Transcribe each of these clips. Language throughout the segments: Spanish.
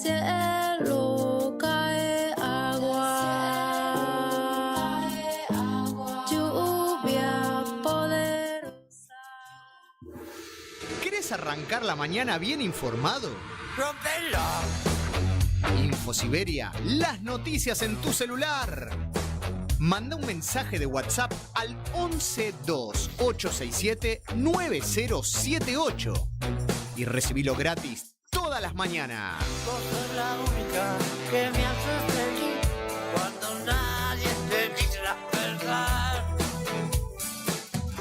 cielo cae agua, lluvia poderosa. ¿Querés arrancar la mañana bien informado? ¡Rompelo! Infosiberia, las noticias en tu celular. Manda un mensaje de WhatsApp al 1128679078 y recibilo gratis todas las mañanas. Vos sos la única que me hace feliz cuando nadie te dice la verdad.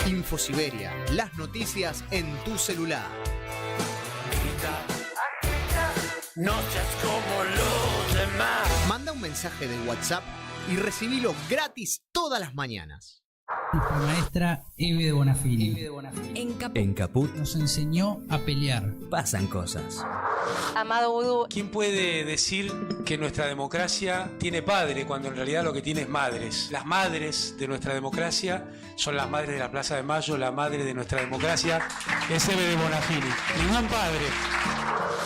Infosiberia, las noticias en tu celular. No seas como los demás. Manda un mensaje de WhatsApp y recibilo gratis todas las mañanas. Nuestra maestra Eve de Bonafini. En Caput Nos enseñó a pelear. pasan cosas. Amado Vudú. ¿Quién puede decir que nuestra democracia tiene padre cuando en realidad lo que tiene es madres? Las madres de nuestra democracia son las madres de la Plaza de Mayo, la madre de nuestra democracia es Eve de Bonafini. Ningún padre.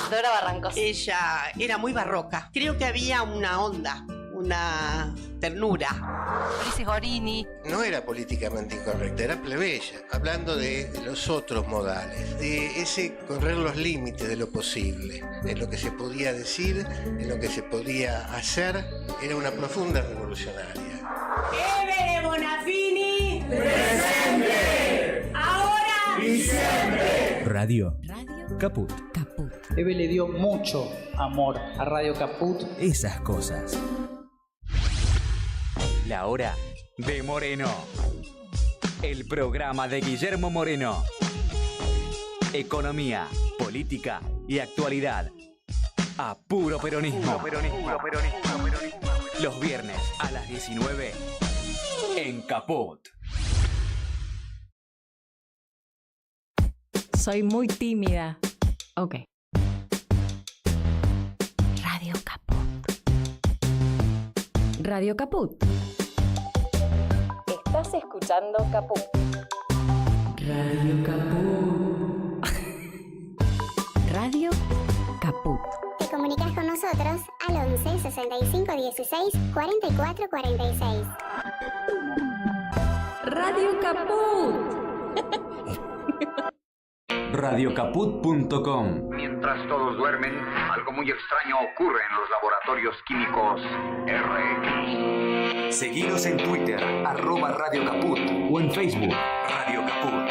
Dora Barrancos. Ella era muy barroca. Creo que había una onda, una ternura. Ulises Gorini. No era políticamente incorrecta, era plebeya, hablando de los otros modales, de ese correr los límites de lo posible, de lo que se podía decir, de lo que se podía hacer. Era una profunda revolucionaria. ¡Eve de Bonafini! ¡Presente! ¡Ahora! ¡Y siempre! Radio Caput. Eve le dio mucho amor a Radio Caput. Esas cosas. La hora de Moreno. El programa de Guillermo Moreno. Economía, política y actualidad. A puro peronismo. Los viernes a las 19 en Caput. Soy muy tímida. Ok. Radio Caput. Radio Caput. Estás escuchando Caput. Radio Caput. Radio Caput. Te comunicas con nosotros al 11 65 16 44 46. Radio Caput. Radiocaput.com. Mientras todos duermen, algo muy extraño ocurre en los laboratorios químicos RX. Seguinos en Twitter, @Radio Caput, o en Facebook, Radio Caput.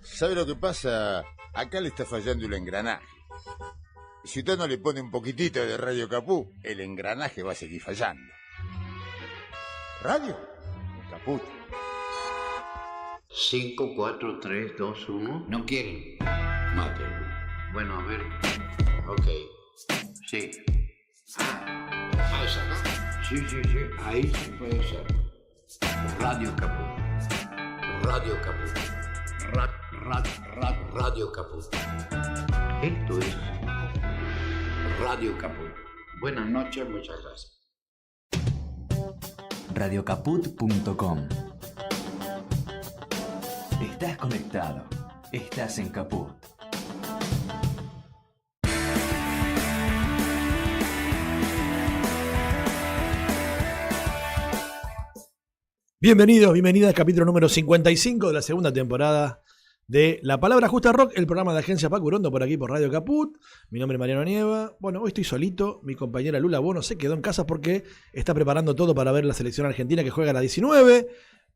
¿Sabe lo que pasa? Acá le está fallando el engranaje. Si usted no le pone un poquitito de Radio Caput, el engranaje va a seguir fallando. Radio Caput. 5, 4, 3, 2, 1. ¿No quieren? Mate. Bueno, a ver. Ok. Sí. Ah, esa, ¿no? Sí. Ahí sí puede ser. Radio Caput. Radio Caput. Radio Caput. Esto es Radio Caput. Buenas noches, muchas gracias. Radiocaput.com. Estás conectado. Estás en Caput. Bienvenidos, bienvenidas al capítulo número 55 de la segunda temporada de La Palabra Justa Rock, el programa de Agencia Paco Urondo por aquí por Radio Caput. Mi nombre es Mariano Nieva. Bueno, hoy estoy solito. Mi compañera Lula Bono se quedó en casa porque está preparando todo para ver la selección argentina que juega a las 19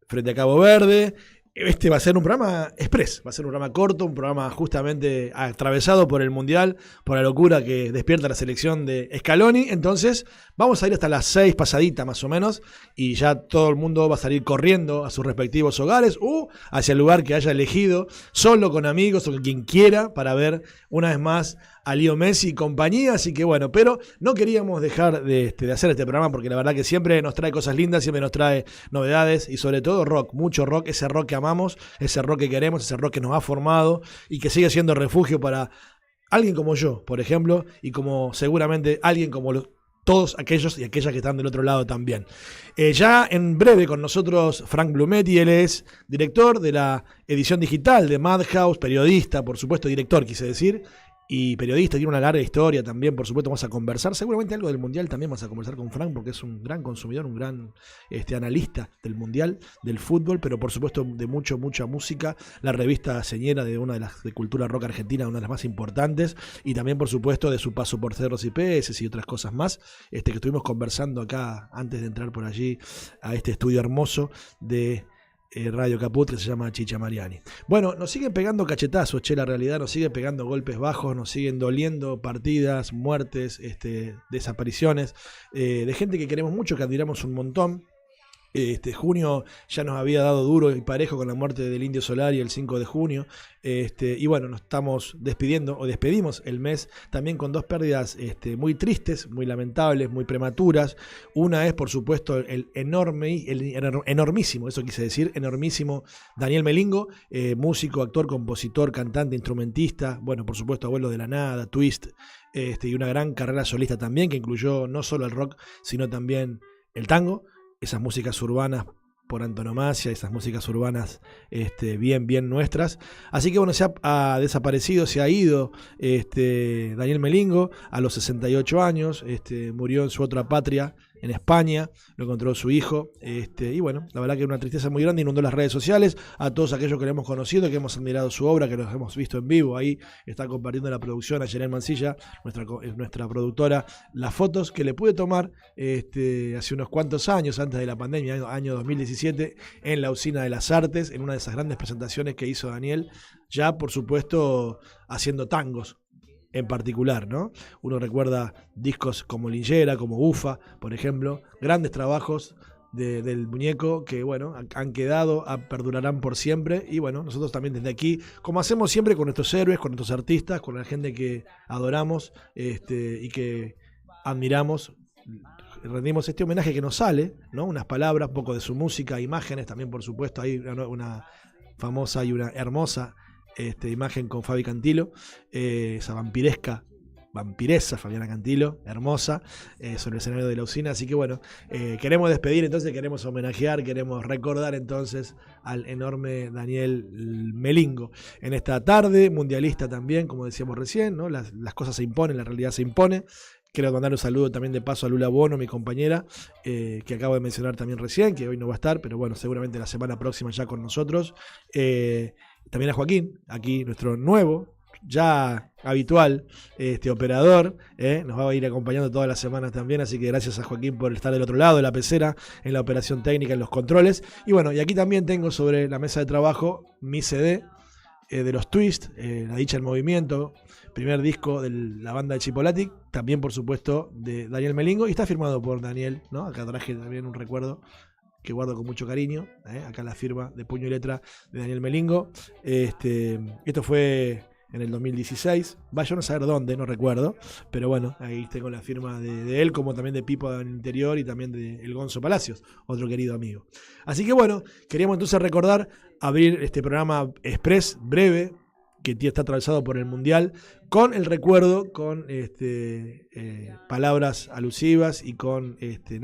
frente a Cabo Verde. Este va a ser un programa express, va a ser un programa corto, un programa justamente atravesado por el Mundial, por la locura que despierta la selección de Scaloni. Entonces vamos a ir hasta las 6 pasadita más o menos y ya todo el mundo va a salir corriendo a sus respectivos hogares o hacia el lugar que haya elegido, solo con amigos o con quien quiera, para ver una vez más a Leo Messi y compañía. Así que bueno, pero no queríamos dejar de hacer este programa porque la verdad que siempre nos trae cosas lindas, siempre nos trae novedades y sobre todo rock, mucho rock, ese rock que amamos, ese rock que queremos, ese rock que nos ha formado y que sigue siendo refugio para alguien como yo, por ejemplo, y como seguramente alguien como todos aquellos y aquellas que están del otro lado también. Ya en breve con nosotros Frank Blumetti, él es director de la edición digital de Madhouse, periodista, por supuesto, director quise decir, y periodista, tiene una larga historia también, por supuesto vamos a conversar, seguramente algo del Mundial también vamos a conversar con Frank, porque es un gran consumidor, un gran analista del Mundial, del fútbol, pero por supuesto de mucha música, la revista señera de una de las de cultura rock argentina, una de las más importantes, y también por supuesto de su paso por Cerros y Peces y otras cosas más, que estuvimos conversando acá antes de entrar por allí a este estudio hermoso de Radio Caput, que se llama Chicha Mariani. Bueno, nos siguen pegando cachetazos, la realidad nos sigue pegando golpes bajos, nos siguen doliendo partidas, muertes, desapariciones, de gente que queremos mucho, que admiramos un montón. Junio ya nos había dado duro y parejo con la muerte del Indio Solari el 5 de junio, y bueno, nos estamos despidiendo, o despedimos el mes también con dos pérdidas muy tristes, muy lamentables, muy prematuras. Una es, por supuesto, el enormísimo, eso quise decir, enormísimo Daniel Melingo, músico, actor, compositor, cantante, instrumentista, bueno, por supuesto, abuelo de la nada, Twist, y una gran carrera solista también, que incluyó no solo el rock, sino también el tango, esas músicas urbanas por antonomasia, esas músicas urbanas bien nuestras. Así que bueno, se ha desaparecido, se ha ido Daniel Melingo a los 68 años, murió en su otra patria, en España, lo encontró su hijo, y bueno, la verdad que una tristeza muy grande, inundó las redes sociales, a todos aquellos que lo hemos conocido, que hemos admirado su obra, que los hemos visto en vivo. Ahí está compartiendo la producción a Yelén Mancilla, nuestra productora, las fotos que le pude tomar hace unos cuantos años, antes de la pandemia, año 2017, en la Usina de las Artes, en una de esas grandes presentaciones que hizo Daniel, ya por supuesto haciendo tangos en particular, ¿no? Uno recuerda discos como Lingera, como Ufa, por ejemplo, grandes trabajos del muñeco que, bueno, han quedado, perdurarán por siempre. Y bueno, nosotros también desde aquí, como hacemos siempre con nuestros héroes, con nuestros artistas, con la gente que adoramos y que admiramos, rendimos este homenaje que nos sale, ¿no? Unas palabras, un poco de su música, imágenes también, por supuesto. Hay una famosa y una hermosa imagen con Fabi Cantilo, esa vampiresa Fabiana Cantilo, hermosa, sobre el escenario de la Usina. Así que bueno, queremos despedir, entonces queremos homenajear, queremos recordar entonces al enorme Daniel Melingo en esta tarde mundialista también, como decíamos recién, ¿no? Las cosas se imponen, la realidad se impone. Quiero mandar un saludo también de paso a Lula Bono, mi compañera, que acabo de mencionar también recién, que hoy no va a estar, pero bueno, seguramente la semana próxima ya con nosotros. También a Joaquín, aquí nuestro nuevo, ya habitual operador, nos va a ir acompañando todas las semanas también, así que gracias a Joaquín por estar del otro lado de la pecera, en la operación técnica, en los controles. Y bueno, y aquí también tengo sobre la mesa de trabajo mi CD de los Twist, La Dicha en Movimiento, primer disco de la banda de Chipolati, también por supuesto de Daniel Melingo, y está firmado por Daniel, ¿no? Acá traje también un recuerdo que guardo con mucho cariño, acá la firma de puño y letra de Daniel Melingo. Esto fue en el 2016, vaya a no saber dónde, no recuerdo, pero bueno, ahí tengo la firma de él, como también de Pipo del Interior y también de El Gonzo Palacios, otro querido amigo. Así que bueno, queríamos entonces recordar, abrir este programa express, breve, que está atravesado por el Mundial, con el recuerdo, con palabras alusivas y con este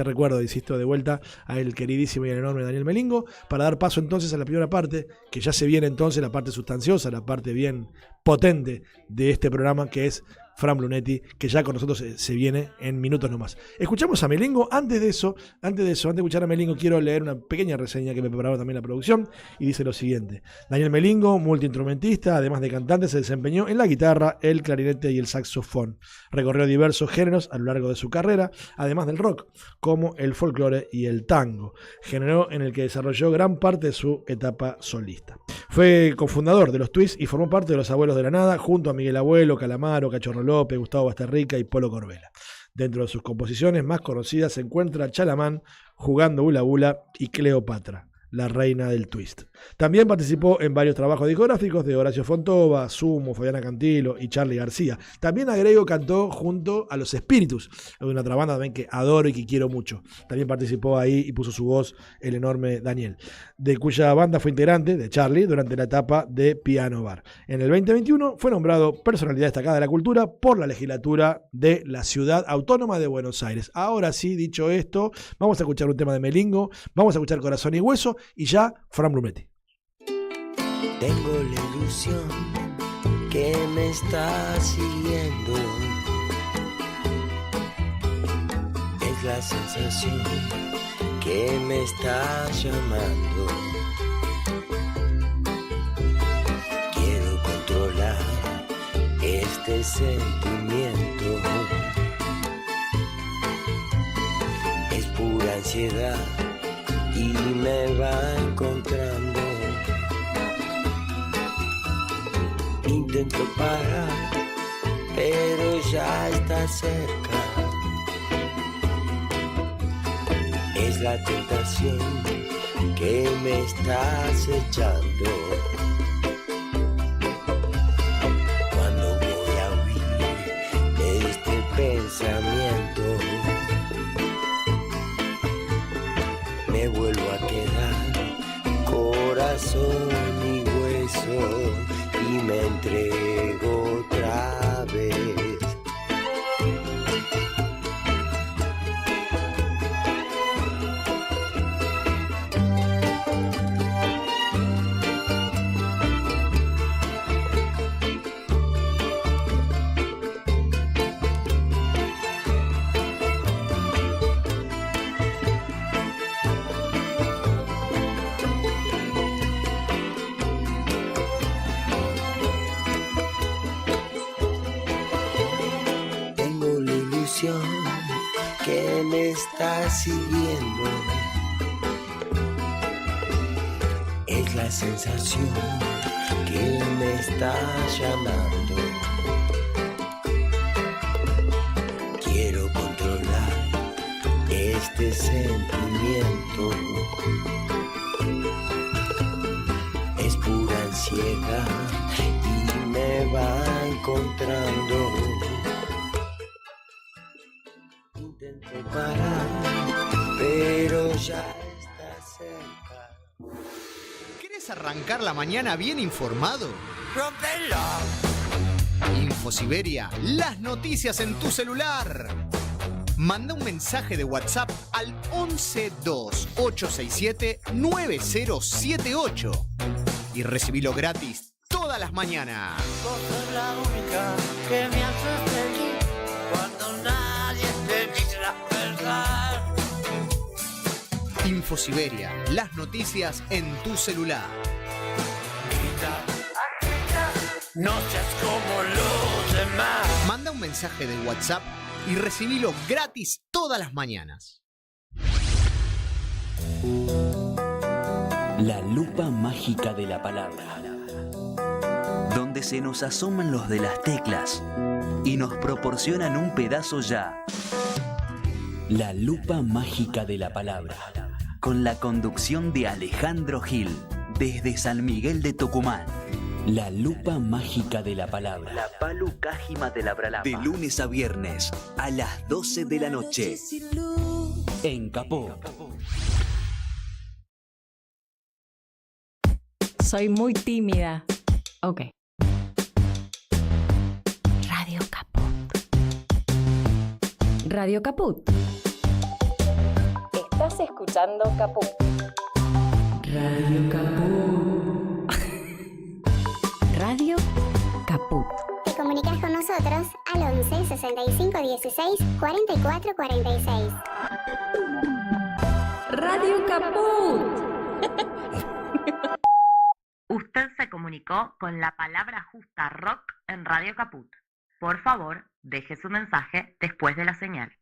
recuerdo, insisto, de vuelta al queridísimo y al enorme Daniel Melingo, para dar paso entonces a la primera parte, que ya se viene entonces la parte sustanciosa, la parte bien potente de este programa, que es Fran Brunetti, que ya con nosotros se viene en minutos nomás. Escuchamos a Melingo. Antes de escuchar a Melingo, quiero leer una pequeña reseña que me preparó también la producción, y dice lo siguiente: Daniel Melingo, multiinstrumentista, además de cantante, se desempeñó en la guitarra, el clarinete y el saxofón. Recorrió diversos géneros a lo largo de su carrera, además del rock, como el folclore y el tango, género en el que desarrolló gran parte de su etapa solista. Fue cofundador de los Twist y formó parte de Los Abuelos de la Nada, junto a Miguel Abuelo, Calamaro, Cachorro López, Gustavo Basterrica y Polo Corbella. Dentro de sus composiciones más conocidas se encuentra Chalamán, Jugando Bula Bula y Cleopatra, la reina del twist. También participó en varios trabajos discográficos de Horacio Fontova, Sumo, Fabiana Cantilo y Charly García. También agrego, cantó junto a Los Espíritus, una otra banda también que adoro y que quiero mucho. También participó ahí y puso su voz el enorme Daniel, de cuya banda fue integrante, de Charly, durante la etapa de Piano Bar. En el 2021 fue nombrado Personalidad Destacada de la Cultura por la legislatura de la Ciudad Autónoma de Buenos Aires. Ahora sí, dicho esto, vamos a escuchar un tema de Melingo, vamos a escuchar Corazón y Hueso, y ya Fran Brunetti. Tengo la ilusión que me está siguiendo. Es la sensación que me está llamando. Quiero controlar este sentimiento. Es pura ansiedad y me va encontrando. Intento parar, pero ya está cerca. Es la tentación que me está acechando. Cuando voy a huir de este pensamiento, me vuelvo a quedar corazón y hueso y me entrego otra vez. Que me está siguiendo. Es la sensación que me está llamando. Quiero controlar este sentimiento. Es pura ansiedad y me va encontrando. Intento parar, pero ya está cerca. ¿Querés arrancar la mañana bien informado? ¡Rompelo! Infosiberia, las noticias en tu celular. Manda un mensaje de WhatsApp al 1128679078 y recibilo gratis todas las mañanas. Vos sos la única que me hace feliz cuando nadie te dice la verdad. Infosiberia, las noticias en tu celular. No seas como los demás. Manda un mensaje de WhatsApp y recibilo gratis todas las mañanas. La lupa mágica de la palabra, donde se nos asoman los de las teclas y nos proporcionan un pedazo ya. La lupa mágica de la palabra, con la conducción de Alejandro Gil, desde San Miguel de Tucumán. La lupa mágica de la palabra. La palu cájima de la bralapa. De lunes a viernes a las 12 de la noche. En Capó. Soy muy tímida. Ok. Radio Caput. Radio Caput. Estás escuchando Caput. Radio Caput. Radio Caput. Te comunicas con nosotros al 11 65 16 44 46. Radio Caput. Usted se comunicó con la palabra justa rock en Radio Caput. Por favor, deje su mensaje después de la señal.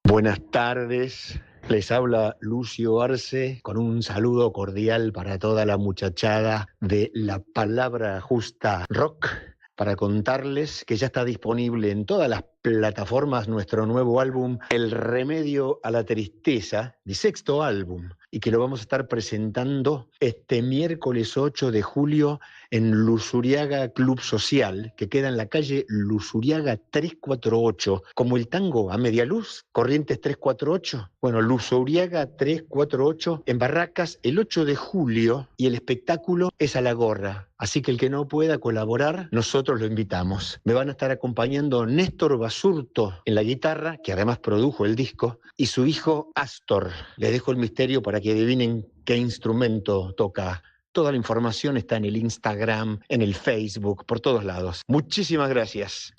Buenas tardes, les habla Lucio Arce con un saludo cordial para toda la muchachada de la palabra justa rock, para contarles que ya está disponible en todas las plataformas nuestro nuevo álbum El Remedio a la Tristeza, mi sexto álbum, y que lo vamos a estar presentando este miércoles 8 de julio en Lusuriaga Club Social, que queda en la calle Lusuriaga 348, como el tango a media luz, Corrientes 348. Bueno, Lusuriaga 348 en Barracas el 8 de julio y el espectáculo es a la gorra. Así que el que no pueda colaborar, nosotros lo invitamos. Me van a estar acompañando Néstor Basurto en la guitarra, que además produjo el disco, y su hijo Astor. Les dejo el misterio para que adivinen qué instrumento toca Toda la información está en el Instagram, en el Facebook, por todos lados. Muchísimas gracias.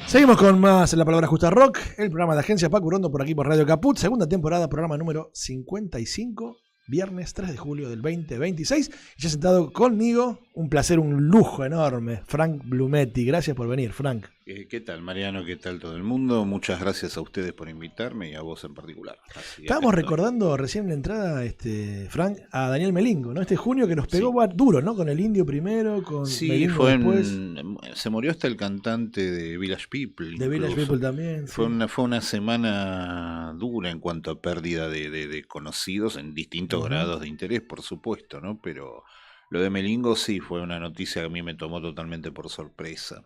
Seguimos con más en La Palabra Justa Rock, el programa de Agencia Paco Urondo por aquí por Radio Caput, segunda temporada, programa número 55, viernes 3 de julio del 2026. Y ya sentado conmigo, un placer, un lujo enorme, Frank Blumetti. Gracias por venir, Frank. ¿Qué tal, Mariano? ¿Qué tal todo el mundo? Muchas gracias a ustedes por invitarme y a vos en particular. Estábamos recordando recién en la entrada, Frank, a Daniel Melingo, ¿no? Este junio que nos pegó duro, ¿no? Con el Indio primero, con Melingo después. Se murió hasta el cantante de Village People. De Village People también. Fue una semana dura en cuanto a pérdida de conocidos en distintos grados de interés, por supuesto, ¿no? Pero lo de Melingo sí fue una noticia que a mí me tomó totalmente por sorpresa.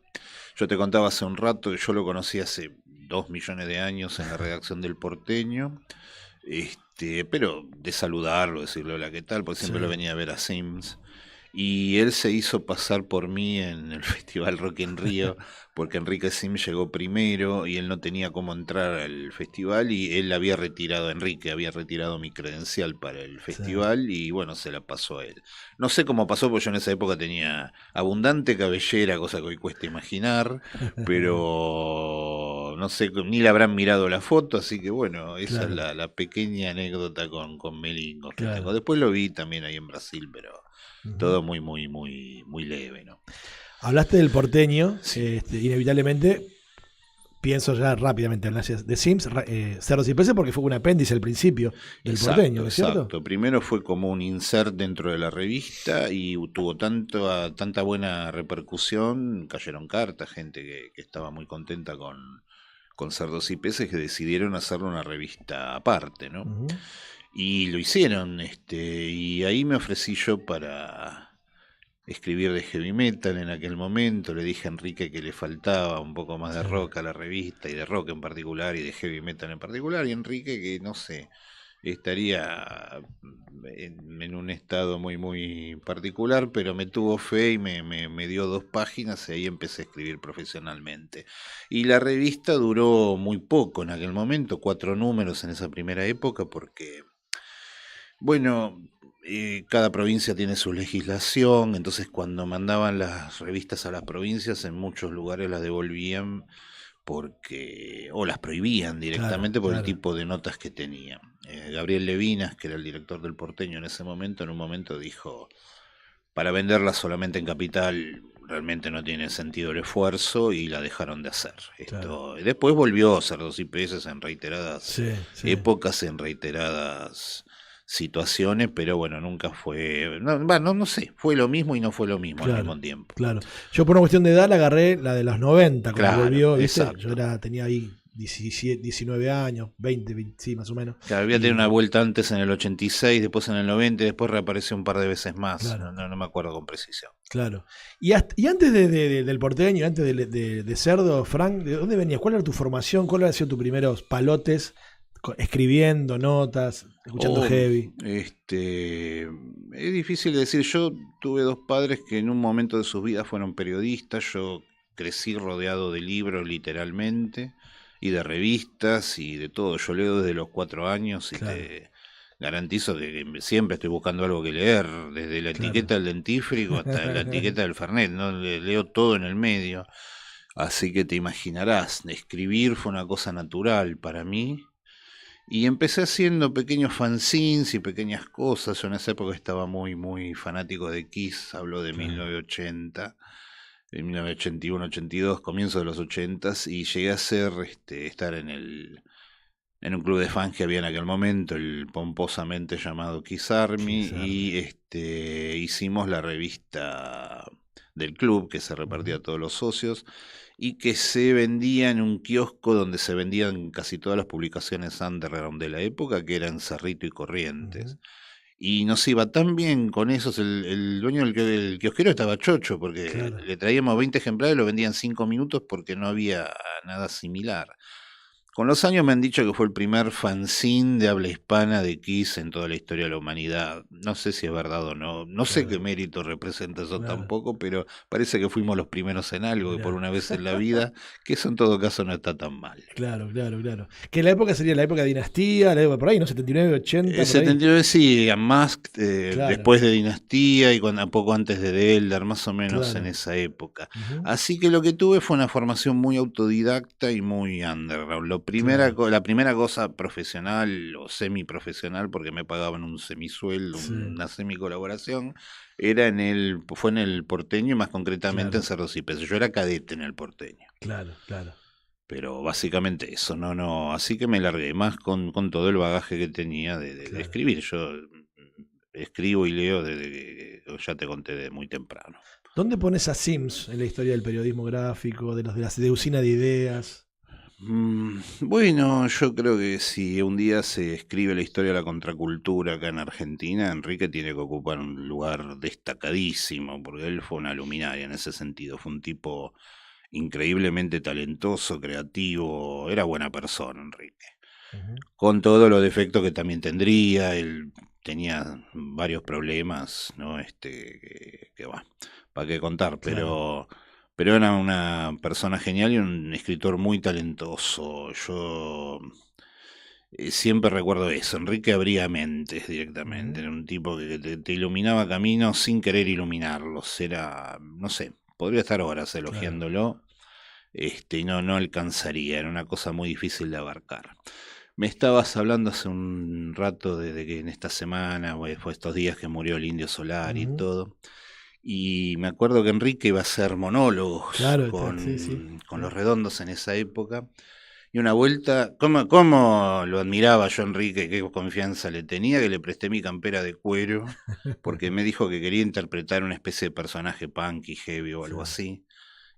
Yo te contaba hace un rato que yo lo conocí hace 2 millones de años en la redacción del Porteño, pero de saludarlo, decirle hola, ¿qué tal? Porque siempre lo venía a ver a Sims. Y él se hizo pasar por mí en el Festival Rock en Río, porque Enrique Sims llegó primero y él no tenía cómo entrar al festival y él había retirado mi credencial para el festival y bueno, se la pasó a él. No sé cómo pasó, porque yo en esa época tenía abundante cabellera, cosa que hoy cuesta imaginar, pero no sé, ni le habrán mirado la foto, así que bueno, esa es la pequeña anécdota con Melingo que tengo. Después lo vi también ahí en Brasil, pero todo muy, muy, muy, muy leve, ¿no? Hablaste del Porteño, inevitablemente pienso ya rápidamente en de Sims, Cerdos y Peces, porque fue un apéndice al principio del Porteño, ¿no es cierto? Exacto, primero fue como un insert dentro de la revista y tuvo tanta buena repercusión, cayeron cartas, gente que estaba muy contenta con Cerdos y Peces, que decidieron hacerle una revista aparte, ¿no? Y lo hicieron, y ahí me ofrecí yo para escribir de heavy metal en aquel momento. Le dije a Enrique que le faltaba un poco más de rock a la revista, y de rock en particular, y de heavy metal en particular, y Enrique que, no sé, estaría en un estado muy, muy particular, pero me tuvo fe y me dio 2 páginas y ahí empecé a escribir profesionalmente. Y la revista duró muy poco en aquel momento, 4 números en esa primera época, porque bueno, cada provincia tiene su legislación, entonces cuando mandaban las revistas a las provincias, en muchos lugares las devolvían o las prohibían directamente por el tipo de notas que tenían. Gabriel Levinas, que era el director del Porteño en ese momento, en un momento dijo, para venderla solamente en Capital realmente no tiene sentido el esfuerzo, y la dejaron de hacer. Después volvió Cerdos y Peces en reiteradas épocas, en reiteradas situaciones, pero bueno, nunca fue, no sé, fue lo mismo y no fue lo mismo al mismo tiempo. Claro, yo por una cuestión de edad la agarré la de los 90, cuando volvió, ¿viste? Yo tenía ahí 17, 19 años, 20, sí, más o menos. Claro, había tenido una vuelta antes en el 86, después en el 90, después reapareció un par de veces más, no me acuerdo con precisión. Claro. Y antes del Porteño, antes de Cerdo, Frank, ¿de dónde venías? ¿Cuál era tu formación? ¿Cuáles han sido tus primeros palotes? Escribiendo notas, escuchando heavy. Es difícil de decir. Yo tuve 2 padres que en un momento de sus vidas fueron periodistas. Yo crecí rodeado de libros, literalmente, y de revistas y de todo. Yo leo desde los 4 años y te garantizo que siempre estoy buscando algo que leer, desde la etiqueta del dentífrico hasta la etiqueta del Fernet, ¿no? Leo todo en el medio. Así que te imaginarás, escribir fue una cosa natural para mí. Y empecé haciendo pequeños fanzines y pequeñas cosas. Yo en esa época estaba muy, muy fanático de Kiss, hablo de 1980, de 1981, 82, comienzo de los 80s, y llegué a estar en un club de fans que había en aquel momento, el pomposamente llamado Kiss Army, y hicimos la revista del club que se repartía a todos los socios, y que se vendía en un kiosco donde se vendían casi todas las publicaciones underground de la época, que eran Cerrito y Corrientes. Y nos iba tan bien con esos, el dueño del kiosquero estaba chocho, porque le traíamos 20 ejemplares, lo vendían en 5 minutos porque no había nada similar. Con los años me han dicho que fue el primer fanzine de habla hispana de Kiss en toda la historia de la humanidad. No sé si es verdad o no. No sé qué mérito representa eso tampoco, pero parece que fuimos los primeros en algo, y por una vez en la vida, que eso en todo caso no está tan mal. Claro. Que la época sería la época de Dinastía, la época por ahí, ¿no? 79, 80. Por 79 sí, Unmasked, Claro. después de Dinastía y a poco antes de The Elder, más o menos Claro. en esa época. Así que lo que tuve fue una formación muy autodidacta y muy underground. La primera cosa profesional o semiprofesional, porque me pagaban un semisueldo, una semicolaboración, fue en el Porteño y más concretamente en Cerros y Peces. Yo era cadete en el Porteño. Claro. Pero básicamente eso, no. Así que me largué más con todo el bagaje que tenía de escribir. Yo escribo y leo desde que ya te conté de muy temprano. ¿Dónde pones a Sims en la historia del periodismo gráfico, de la usina de ideas? Bueno, yo creo que si un día se escribe la historia de la contracultura acá en Argentina, Enrique tiene que ocupar un lugar destacadísimo, porque él fue una luminaria en ese sentido. Fue un tipo increíblemente talentoso, creativo, era buena persona, Enrique. Con todos los defectos que también tendría, él tenía varios problemas, ¿no? Que va, para qué contar, pero era una persona genial y un escritor muy talentoso. Yo siempre recuerdo eso, Enrique abría mentes directamente, era un tipo que te iluminaba caminos sin querer iluminarlos, era, no sé, podría estar horas elogiándolo, y no alcanzaría, era una cosa muy difícil de abarcar. Me estabas hablando hace un rato de que en esta semana, fue estos días que murió el Indio Solari y todo, y me acuerdo que Enrique iba a hacer monólogos con Los Redondos en esa época, y una vuelta, ¿cómo lo admiraba yo a Enrique? Qué confianza le tenía, que le presté mi campera de cuero, porque me dijo que quería interpretar una especie de personaje punk y heavy o algo así,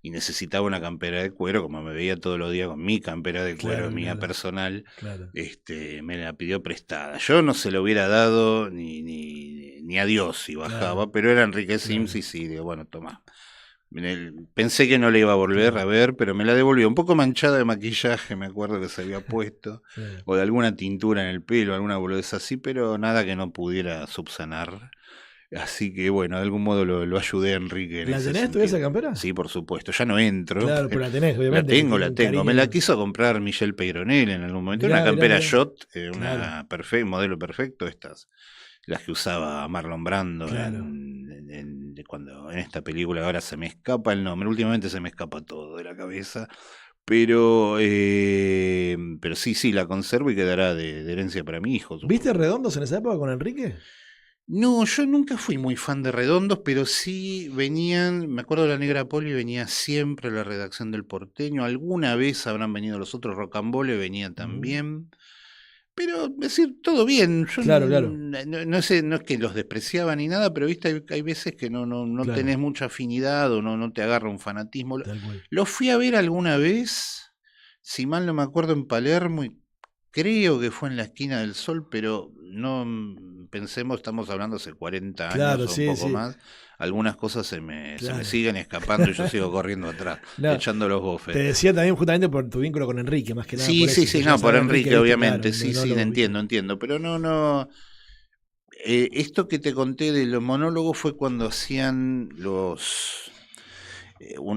y necesitaba una campera de cuero, como me veía todos los días con mi campera de cuero mía personal, me la pidió prestada. Yo no se lo hubiera dado ni a Dios si bajaba, pero era Enrique Sims y sí, digo, bueno, toma. Pensé que no le iba a volver a ver, pero me la devolvió, un poco manchada de maquillaje, me acuerdo que se había puesto, o de alguna tintura en el pelo, alguna boludez así, pero nada que no pudiera subsanar. Así que bueno, de algún modo lo ayudé a Enrique. ¿La tenés tú esa campera? Sí, por supuesto, ya no entro. Claro, pero la tenés, obviamente. La tengo. Me la quiso comprar Michelle Peyronel en algún momento. Una campera Shot, una modelo perfecto, las que usaba Marlon Brando cuando en esta película. Ahora se me escapa el nombre, últimamente se me escapa todo de la cabeza. Pero sí, la conservo y quedará de herencia para mi hijo. ¿Viste Redondos en esa época con Enrique? No, yo nunca fui muy fan de Redondos, pero sí venían, me acuerdo de la Negra Poli, venía siempre a la redacción del Porteño, alguna vez habrán venido los otros, Rocambole venía también, pero es decir, todo bien. Yo claro. No es que los despreciaba ni nada, pero viste, hay veces que no tenés mucha afinidad o no te agarra un fanatismo. Lo fui a ver alguna vez, si mal no me acuerdo, en Palermo, y creo que fue en la Esquina del Sol, pero no pensemos, estamos hablando hace 40 años o un poco más. Algunas cosas se me siguen escapando y yo sigo corriendo atrás, echando los bofes. Te decía también justamente por tu vínculo con Enrique, más que nada. Por Enrique, obviamente, entiendo, pero no. Esto que te conté de los monólogos fue cuando hacían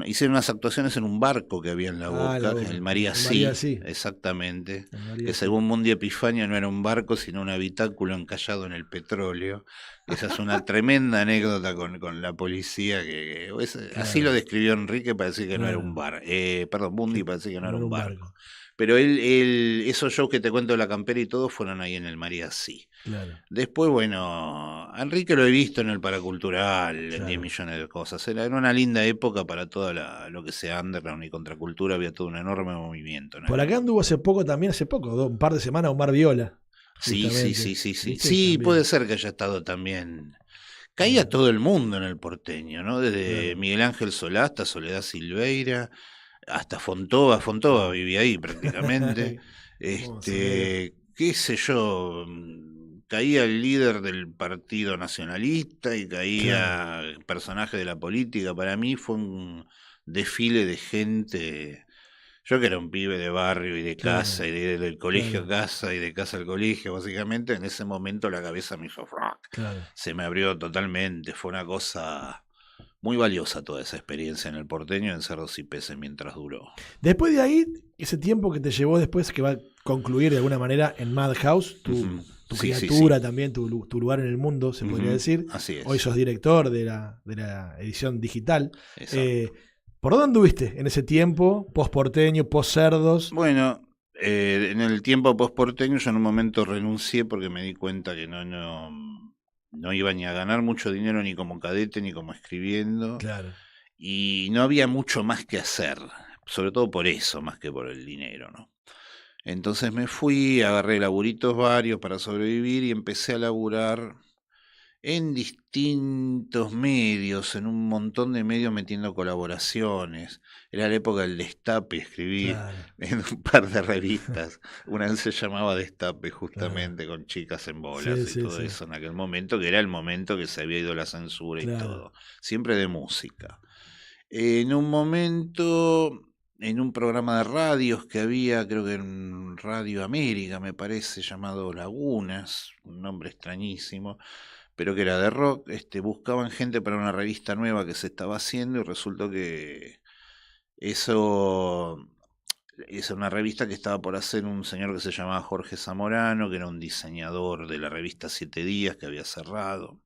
hicieron unas actuaciones en un barco que había en La Boca, en el María Sí, exactamente, que según Mundi Epifanio no era un barco sino un habitáculo encallado en el petróleo. Esa es una tremenda anécdota con la policía, así lo describió Enrique para decir que no era un barco, Mundi para decir que no era un barco. Pero esos shows que te cuento de la campera y todo fueron ahí en el María Sí. Claro. Después, bueno, a Enrique lo he visto en el Paracultural, en 10 millones de cosas. Era una linda época para toda lo que sea underground y contracultura, había todo un enorme movimiento. Por acá anduvo un par de semanas, Omar Viola. Sí. Sí, puede ser que haya estado también. Caía todo el mundo en el Porteño, ¿no? Desde Miguel Ángel Solá hasta Soledad Silveira, hasta Fontova vivía ahí prácticamente. Qué sé yo, caía el líder del Partido Nacionalista y caía personaje de la política. Para mí fue un desfile de gente Yo que era un pibe de barrio y de casa, Claro, y del colegio a claro. casa, y de casa al colegio, básicamente, en ese momento la cabeza me hizo rock. Claro. Se me abrió totalmente, fue una cosa muy valiosa toda esa experiencia en el porteño, en Cerdos y Peces, mientras duró. Después de ahí, ese tiempo que te llevó después, que va a concluir de alguna manera en Madhouse, tu Sí, sí, criatura sí. también, tu lugar en el mundo, se podría Ujú, decir. así es. Hoy sos director de la edición digital. Exacto. ¿Por dónde anduviste en ese tiempo? Post-porteño, post-cerdos. Bueno, en el tiempo post-porteño yo en un momento renuncié porque me di cuenta que no iba ni a ganar mucho dinero ni como cadete ni como escribiendo. Claro. Y no había mucho más que hacer, sobre todo por eso, más que por el dinero, ¿no? Entonces me fui, agarré laburitos varios para sobrevivir y empecé a laburar en distintos medios, en un montón de medios metiendo colaboraciones. Era la época del Destape, escribí en un par de revistas. Una vez se llamaba Destape justamente, con chicas en bolas Sí, y sí, todo sí. eso en aquel momento, que era el momento que se había ido la censura y Claro. todo. Siempre de música. En un momento, en un programa de radios que había, creo que en Radio América, me parece, llamado Lagunas, un nombre extrañísimo, pero que era de rock, buscaban gente para una revista nueva que se estaba haciendo y resultó que eso es una revista que estaba por hacer un señor que se llamaba Jorge Zamorano, que era un diseñador de la revista 7 Días que había cerrado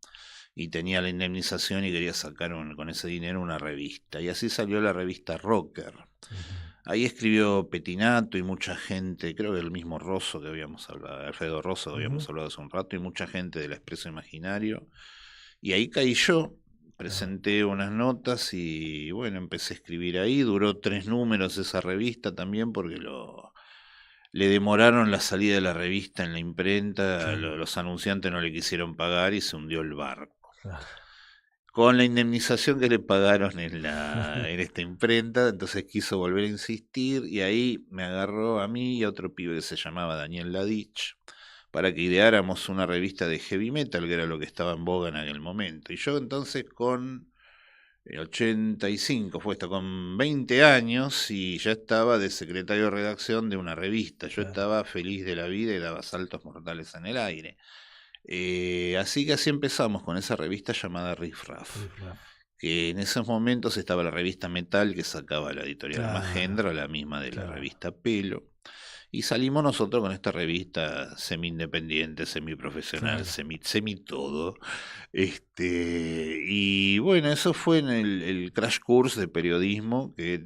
y tenía la indemnización y quería sacar con ese dinero una revista. Y así salió la revista Rocker. Ahí escribió Petinato y mucha gente, creo que el mismo Rosso que habíamos hablado, Alfredo Rosso que habíamos hablado hace un rato, y mucha gente del Expreso Imaginario. Y ahí caí yo, presenté unas notas y bueno, empecé a escribir ahí. Duró 3 números esa revista también porque le demoraron la salida de la revista en la imprenta, los anunciantes no le quisieron pagar y se hundió el barco. Con la indemnización que le pagaron en esta imprenta, entonces quiso volver a insistir y ahí me agarró a mí y a otro pibe que se llamaba Daniel Ladich para que ideáramos una revista de heavy metal, que era lo que estaba en boga en aquel momento. Y yo entonces con 85, fue esto, con 20 años y ya estaba de secretario de redacción de una revista. Yo estaba feliz de la vida y daba saltos mortales en el aire. Así que así empezamos con esa revista llamada Riff Raff, que en esos momentos estaba la revista Metal que sacaba la editorial Magendra, la misma de la revista Pelo, y salimos nosotros con esta revista semi-independiente, semi-profesional, semi todo. Y bueno, eso fue en el crash course de periodismo, que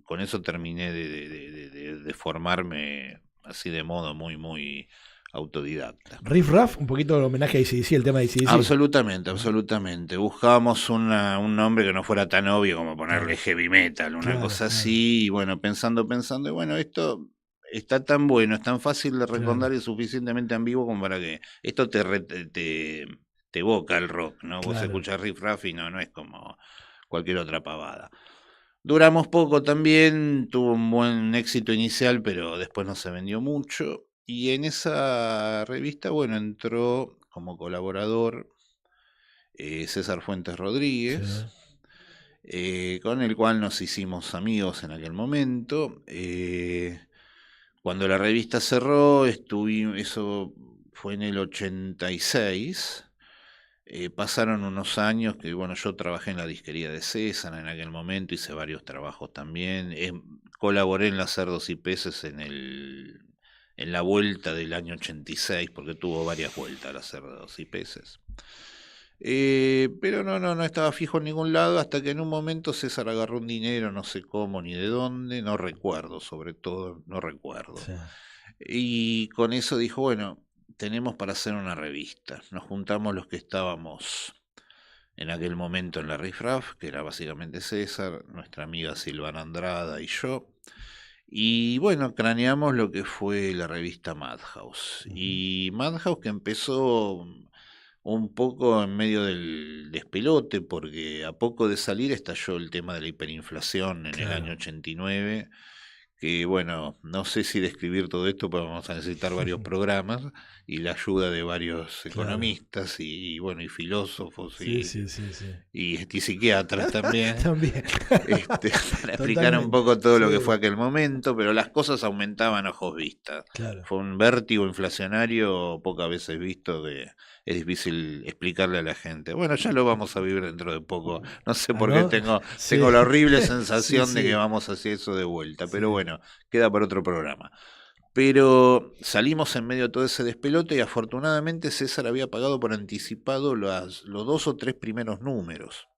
con eso terminé de formarme así de modo muy, muy autodidacta. Riff Raff, un poquito de homenaje a AC/DC, el tema de AC/DC. Absolutamente, absolutamente. Buscábamos un nombre que no fuera tan obvio como ponerle heavy metal, una cosa así, y bueno, pensando, y bueno, esto está tan bueno, es tan fácil de recordar y suficientemente ambiguo como para que esto te evoca el rock, ¿no? Vos escuchás Riff Raff y no es como cualquier otra pavada. Duramos poco también, tuvo un buen éxito inicial, pero después no se vendió mucho. Y en esa revista, bueno, entró como colaborador César Fuentes Rodríguez, con el cual nos hicimos amigos en aquel momento. Cuando la revista cerró, eso fue en el 86. Pasaron unos años que, bueno, yo trabajé en la disquería de César en aquel momento, hice varios trabajos también. Colaboré en las Cerdos y Peces en la vuelta del año 86, porque tuvo varias vueltas las Cerdos y Peces. Pero no estaba fijo en ningún lado, hasta que en un momento César agarró un dinero, no sé cómo ni de dónde, no recuerdo, sobre todo, no recuerdo. Y con eso dijo, bueno, tenemos para hacer una revista. Nos juntamos los que estábamos en aquel momento en la Riff Raff, que era básicamente César, nuestra amiga Silvana Andrada y yo. Y bueno, craneamos lo que fue la revista Madhouse. Y Madhouse que empezó un poco en medio del despelote, porque a poco de salir estalló el tema de la hiperinflación en el año 89, que bueno, no sé si describir todo esto, pero vamos a necesitar varios programas y la ayuda de varios economistas y bueno, y filósofos y psiquiatras también, para explicar un poco todo lo que fue aquel momento, pero las cosas aumentaban a ojos vistas. Fue un vértigo inflacionario pocas veces visto que es difícil explicarle a la gente. Bueno, ya lo vamos a vivir dentro de poco. No sé por qué tengo la horrible sensación de que vamos hacia eso de vuelta, pero bueno, queda para otro programa. Pero salimos en medio de todo ese despelote y afortunadamente César había pagado por anticipado los 2 o 3 primeros números.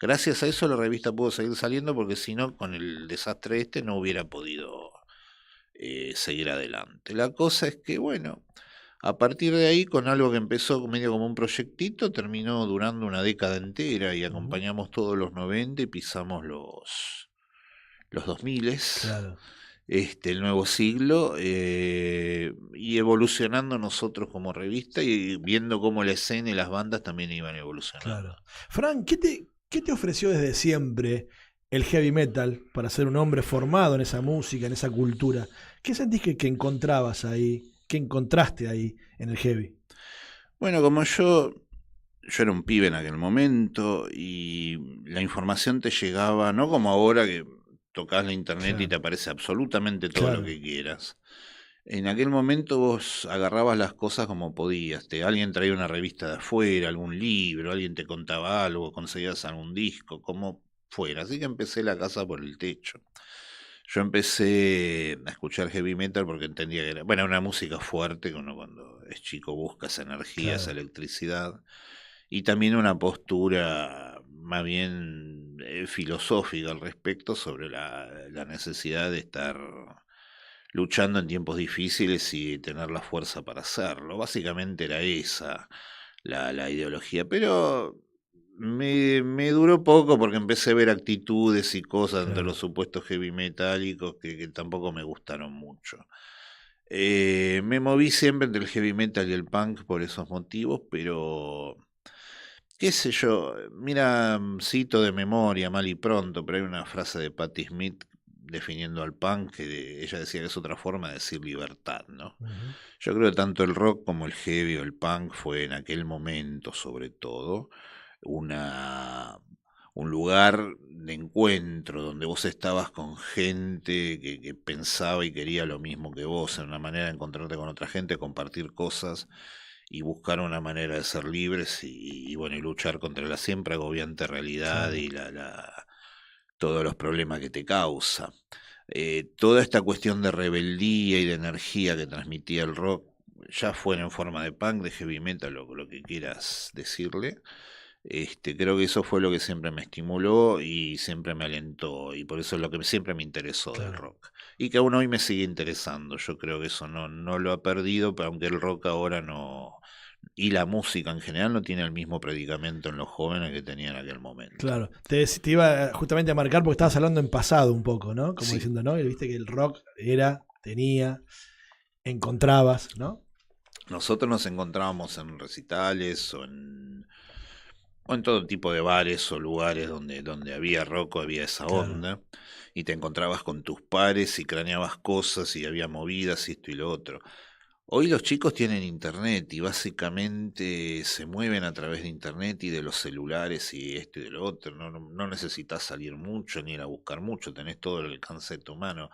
Gracias a eso la revista pudo seguir saliendo, porque si no, con el desastre no hubiera podido seguir adelante. La cosa es que, bueno, a partir de ahí, con algo que empezó medio como un proyectito, terminó durando una década entera y acompañamos todos los 90 y pisamos los 2000, el nuevo siglo, y evolucionando nosotros como revista y viendo cómo la escena y las bandas también iban evolucionando. Fran, ¿qué te ofreció desde siempre el heavy metal para ser un hombre formado en esa música, en esa cultura? ¿Qué sentís que encontrabas ahí? ¿Qué encontraste ahí en el heavy? Bueno, como yo era un pibe en aquel momento y la información te llegaba, no como ahora que tocas la internet y te aparece absolutamente todo lo que quieras. En aquel momento vos agarrabas las cosas como podías. Alguien traía una revista de afuera, algún libro, alguien te contaba algo, conseguías algún disco, como fuera. Así que empecé la casa por el techo. Yo empecé a escuchar heavy metal porque entendía que era, bueno, una música fuerte, que uno cuando es chico busca esa energía, esa electricidad, y también una postura más bien filosófica al respecto sobre la necesidad de estar luchando en tiempos difíciles y tener la fuerza para hacerlo. Básicamente era esa la ideología, pero me duró poco porque empecé a ver actitudes y cosas entre los supuestos heavy metálicos que tampoco me gustaron mucho. Me moví siempre entre el heavy metal y el punk por esos motivos, pero qué sé yo, mira, cito de memoria mal y pronto, pero hay una frase de Patti Smith definiendo al punk que ella decía que es otra forma de decir libertad, ¿no? Yo creo que tanto el rock como el heavy o el punk fue en aquel momento, sobre todo, un lugar de encuentro donde vos estabas con gente que pensaba y quería lo mismo que vos, en una manera de encontrarte con otra gente, compartir cosas y buscar una manera de ser libres y bueno, y luchar contra la siempre agobiante realidad y todos los problemas que te causa. Toda esta cuestión de rebeldía y de energía que transmitía el rock, ya fuera en forma de punk, de heavy metal, lo que quieras decirle, creo que eso fue lo que siempre me estimuló y siempre me alentó, y por eso es lo que siempre me interesó del rock. Y que aún hoy me sigue interesando. Yo creo que eso no lo ha perdido, pero aunque el rock ahora no, y la música en general no tiene el mismo predicamento en los jóvenes que tenía en aquel momento. Claro, te iba justamente a marcar porque estabas hablando en pasado un poco, ¿no? Como diciendo, ¿no? Y viste que el rock tenía, encontrabas, ¿no? Nosotros nos encontrábamos en recitales o en todo tipo de bares o lugares donde había rock o había esa onda, y te encontrabas con tus pares y craneabas cosas y había movidas y esto y lo otro. Hoy los chicos tienen internet y básicamente se mueven a través de internet y de los celulares y esto y de lo otro. No necesitas salir mucho ni ir a buscar mucho, tenés todo el alcance de tu mano.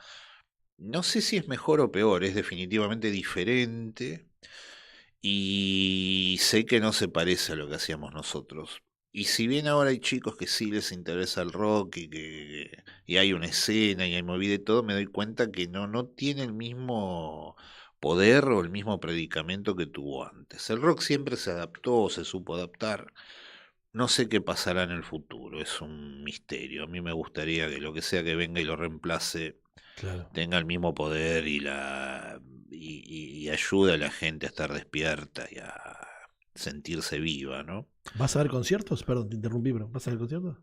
No sé si es mejor o peor, es definitivamente diferente y sé que no se parece a lo que hacíamos nosotros. Y si bien ahora hay chicos que sí les interesa el rock y hay una escena y hay movida y todo, me doy cuenta que no tiene el mismo poder o el mismo predicamento que tuvo antes. El rock siempre se adaptó, se supo adaptar. No sé qué pasará en el futuro, es un misterio. A mí me gustaría que lo que sea que venga y lo reemplace tenga el mismo poder y ayude a la gente a estar despierta y a sentirse viva, ¿no? ¿Vas a ver conciertos? Perdón, te interrumpí, pero ¿vas a ver conciertos?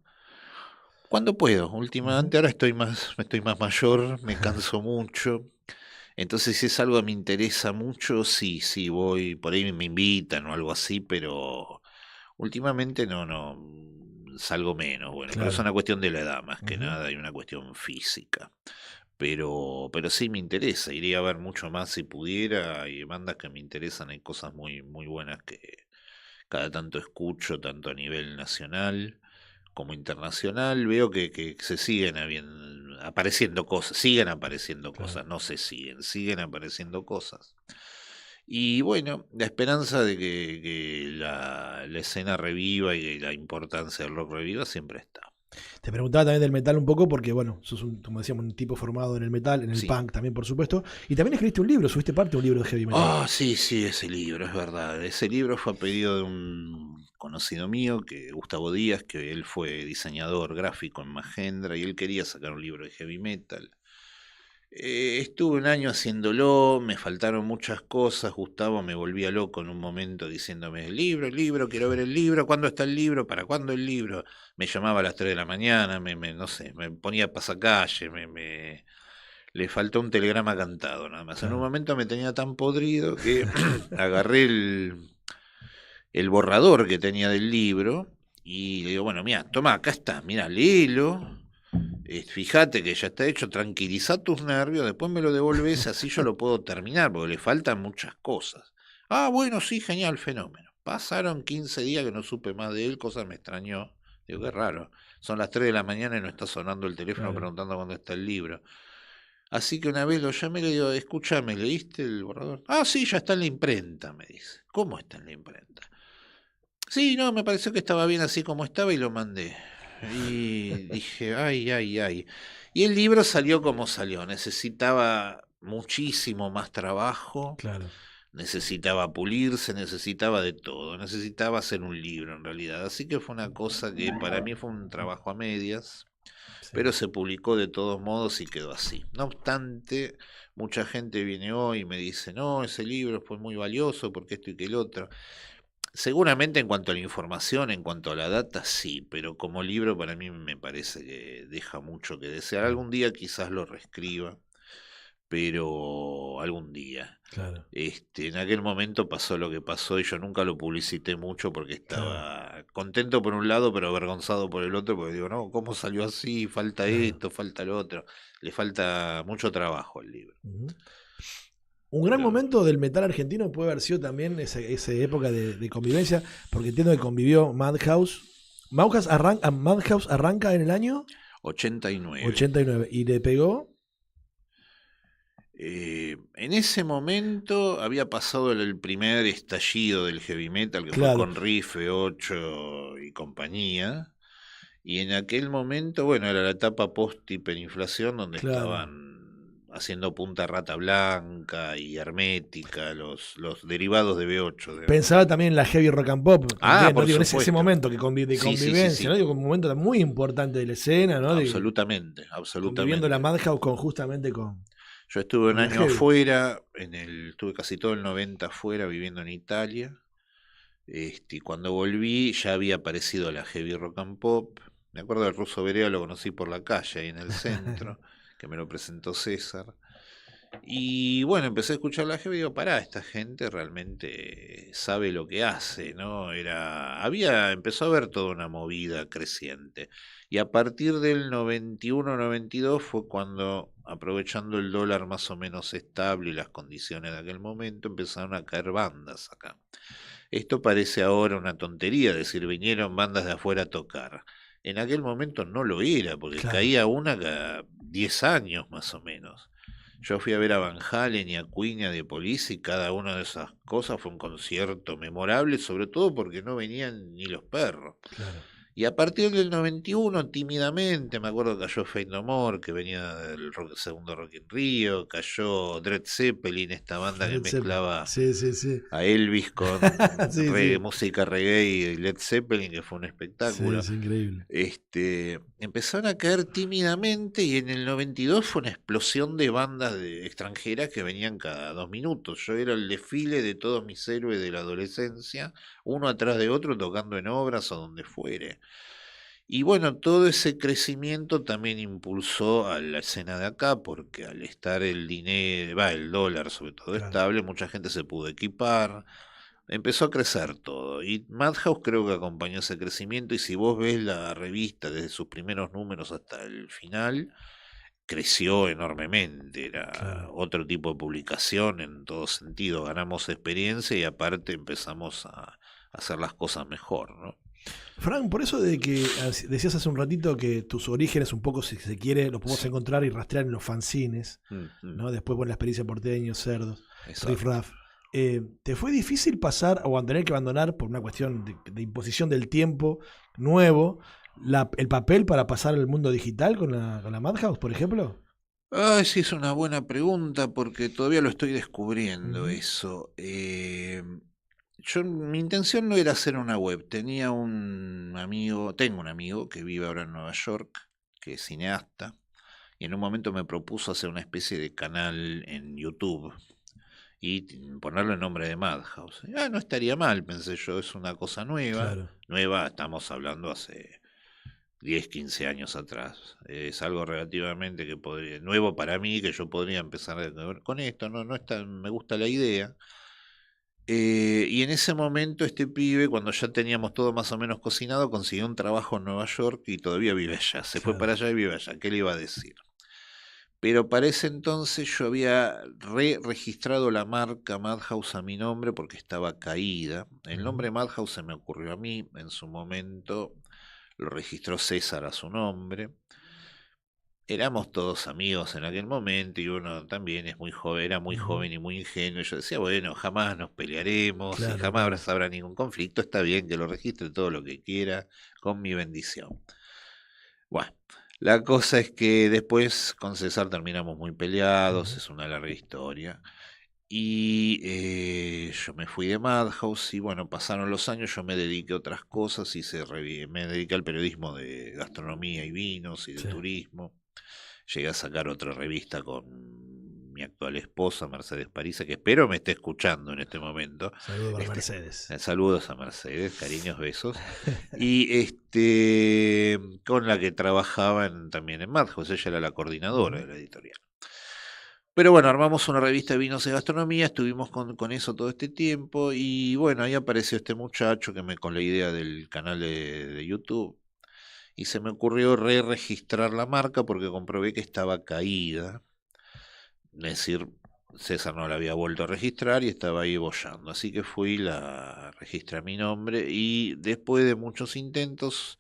Cuando puedo. Últimamente ahora estoy más mayor, me canso mucho. Entonces, si es algo que me interesa mucho, sí, voy, por ahí me invitan o algo así, pero últimamente no, salgo menos. Bueno, pero es una cuestión de la edad más que nada y una cuestión física. pero sí me interesa, iría a ver mucho más si pudiera, hay bandas que me interesan, hay cosas muy, muy buenas que cada tanto escucho, tanto a nivel nacional como internacional, veo que se siguen apareciendo cosas, siguen apareciendo cosas, no se siguen apareciendo cosas. Y bueno, la esperanza de que la escena reviva y que la importancia del rock reviva siempre está. Te preguntaba también del metal un poco porque, bueno, sos como decíamos, un tipo formado en el metal, en el Sí. punk también, por supuesto. Y también escribiste un libro, subiste parte de un libro de heavy metal. Ah, sí, ese libro, es verdad. Ese libro fue a pedido de un conocido mío, Gustavo Díaz, que él fue diseñador gráfico en Magendra y él quería sacar un libro de heavy metal. Estuve un año haciéndolo, me faltaron muchas cosas, Gustavo me volvía loco en un momento diciéndome, el libro, quiero ver el libro, ¿cuándo está el libro? ¿Para cuándo el libro? Me llamaba a las 3 de la mañana, no sé, me ponía pasacalle, le faltó un telegrama cantado nada más. En un momento me tenía tan podrido que agarré el borrador que tenía del libro y le digo, bueno, mira, toma, acá está, mira, léelo. Fíjate que ya está hecho, tranquiliza tus nervios, después me lo devolves, así yo lo puedo terminar, porque le faltan muchas cosas. Ah, bueno, sí, genial, fenómeno. Pasaron 15 días que no supe más de él, cosa me extrañó. Digo, qué raro. Son las 3 de la mañana y no está sonando el teléfono preguntando cuándo está el libro. Así que una vez lo llamé y le digo, escúchame, ¿leíste el borrador? Ah, sí, ya está en la imprenta, me dice. ¿Cómo está en la imprenta? Sí, no, me pareció que estaba bien así como estaba y lo mandé. Y dije, ay. Y el libro salió como salió. Necesitaba muchísimo más trabajo. Claro. Necesitaba pulirse, necesitaba de todo. Necesitaba hacer un libro en realidad. Así que fue una cosa que para mí fue un trabajo a medias. Pero se publicó de todos modos y quedó así. No obstante, mucha gente viene hoy y me dice, no, ese libro fue muy valioso porque esto y que el otro. Seguramente en cuanto a la información, en cuanto a la data, sí, pero como libro para mí me parece que deja mucho que desear. Algún día quizás lo reescriba, pero algún día. Claro. En aquel momento pasó lo que pasó y yo nunca lo publicité mucho porque estaba contento por un lado, pero avergonzado por el otro, porque digo, no, ¿cómo salió así? Falta esto, falta lo otro. Le falta mucho trabajo al libro. Un gran momento del metal argentino puede haber sido también esa época de convivencia, porque entiendo que convivió Madhouse. Madhouse arranca en el año 89. ¿Y le pegó? En ese momento había pasado el primer estallido del heavy metal, que Claro. fue con Riff, 8 y compañía. Y en aquel momento, bueno, era la etapa post-hiperinflación, donde Claro. estaban haciendo punta Rata Blanca y Hermética, los derivados de B8. digamos. Pensaba también en la heavy rock and pop. Ah, también, por ¿no? Digo, en ese supuesto. momento de Sí, convivencia, sí. ¿no? Digo, un momento muy importante de la escena, ¿no? Absolutamente. Conviviendo la Madhouse justamente con... Yo estuve un con la año heavy. afuera, estuve casi todo el 90 afuera viviendo en Italia. Y cuando volví ya había aparecido la heavy rock and pop. Me acuerdo del Ruso Berea, lo conocí por la calle ahí en el centro, que me lo presentó César. Y bueno, empecé a escuchar la heavy y digo, pará, esta gente realmente sabe lo que hace, ¿no? Empezó a haber toda una movida creciente. Y a partir del 91-92 fue cuando, aprovechando el dólar más o menos estable y las condiciones de aquel momento, empezaron a caer bandas acá. Esto parece ahora una tontería, decir, vinieron bandas de afuera a tocar. En aquel momento no lo era, porque Claro. caía una cada 10 años más o menos. Yo fui a ver a Van Halen y a Queen y a The Police y cada una de esas cosas fue un concierto memorable, sobre todo porque no venían ni los perros. Claro. Y a partir del 91, tímidamente, me acuerdo que cayó Faith No More, que venía del segundo Rock in Rio, cayó Led Zeppelin, esta banda que Led Zeppelin. mezclaba Sí. a Elvis con Sí. música reggae y Led Zeppelin, que fue un espectáculo. Sí, es increíble. Empezaron a caer tímidamente y en el 92 fue una explosión de bandas extranjeras que venían cada 2 minutos. Yo era el desfile de todos mis héroes de la adolescencia, uno atrás de otro tocando en obras o donde fuere. Y bueno, todo ese crecimiento también impulsó a la escena de acá, porque al estar el dólar sobre todo estable, mucha gente se pudo equipar, empezó a crecer todo. Y Madhouse creo que acompañó ese crecimiento, y si vos ves la revista desde sus primeros números hasta el final, creció enormemente, era otro tipo de publicación en todo sentido, ganamos experiencia y aparte empezamos a hacer las cosas mejor, ¿no? Frank, por eso de que decías hace un ratito que tus orígenes un poco, si se quiere, los podemos encontrar y rastrear en los fanzines, ¿no? Después con la experiencia porteño, Cerdos, Riff Raff. ¿Te fue difícil pasar o tener que abandonar por una cuestión de imposición del tiempo nuevo el papel para pasar al mundo digital con la Madhouse, por ejemplo? Sí, es una buena pregunta porque todavía lo estoy descubriendo eso. Mi intención no era hacer una web. Tengo un amigo que vive ahora en Nueva York, que es cineasta, y en un momento me propuso hacer una especie de canal en YouTube y ponerle el nombre de Madhouse. No estaría mal, pensé yo, es una cosa nueva. Claro. Nueva, estamos hablando hace 10, 15 años atrás. Es algo relativamente nuevo para mí, que yo podría empezar con esto. No me gusta la idea. Y en ese momento este pibe, cuando ya teníamos todo más o menos cocinado, consiguió un trabajo en Nueva York y todavía vive allá. Se fue para allá y vive allá. ¿Qué le iba a decir? Pero para ese entonces yo había registrado la marca Madhouse a mi nombre porque estaba caída. El nombre Madhouse se me ocurrió a mí. En su momento lo registró César a su nombre. Éramos todos amigos en aquel momento y uno también es muy joven, era muy joven y muy ingenuo. Yo decía, bueno, jamás nos pelearemos, y jamás habrá ningún conflicto, está bien que lo registre todo lo que quiera, con mi bendición. Bueno, la cosa es que después con César terminamos muy peleados, es una larga historia. Y yo me fui de Madhouse y bueno, pasaron los años, yo me dediqué a otras cosas y me dediqué al periodismo de gastronomía y vinos y de turismo. Llegué a sacar otra revista con mi actual esposa, Mercedes Parisa, que espero me esté escuchando en este momento. Saludos a Mercedes. Saludos a Mercedes, cariños, besos. Y con la que trabajaba también en Madhouse, ella era la coordinadora de la editorial. Pero bueno, armamos una revista de vinos y gastronomía, estuvimos con eso todo este tiempo y bueno, ahí apareció este muchacho con la idea del canal de YouTube. Y se me ocurrió registrar la marca porque comprobé que estaba caída. Es decir, César no la había vuelto a registrar y estaba ahí boyando. Así que la registré a mi nombre y después de muchos intentos,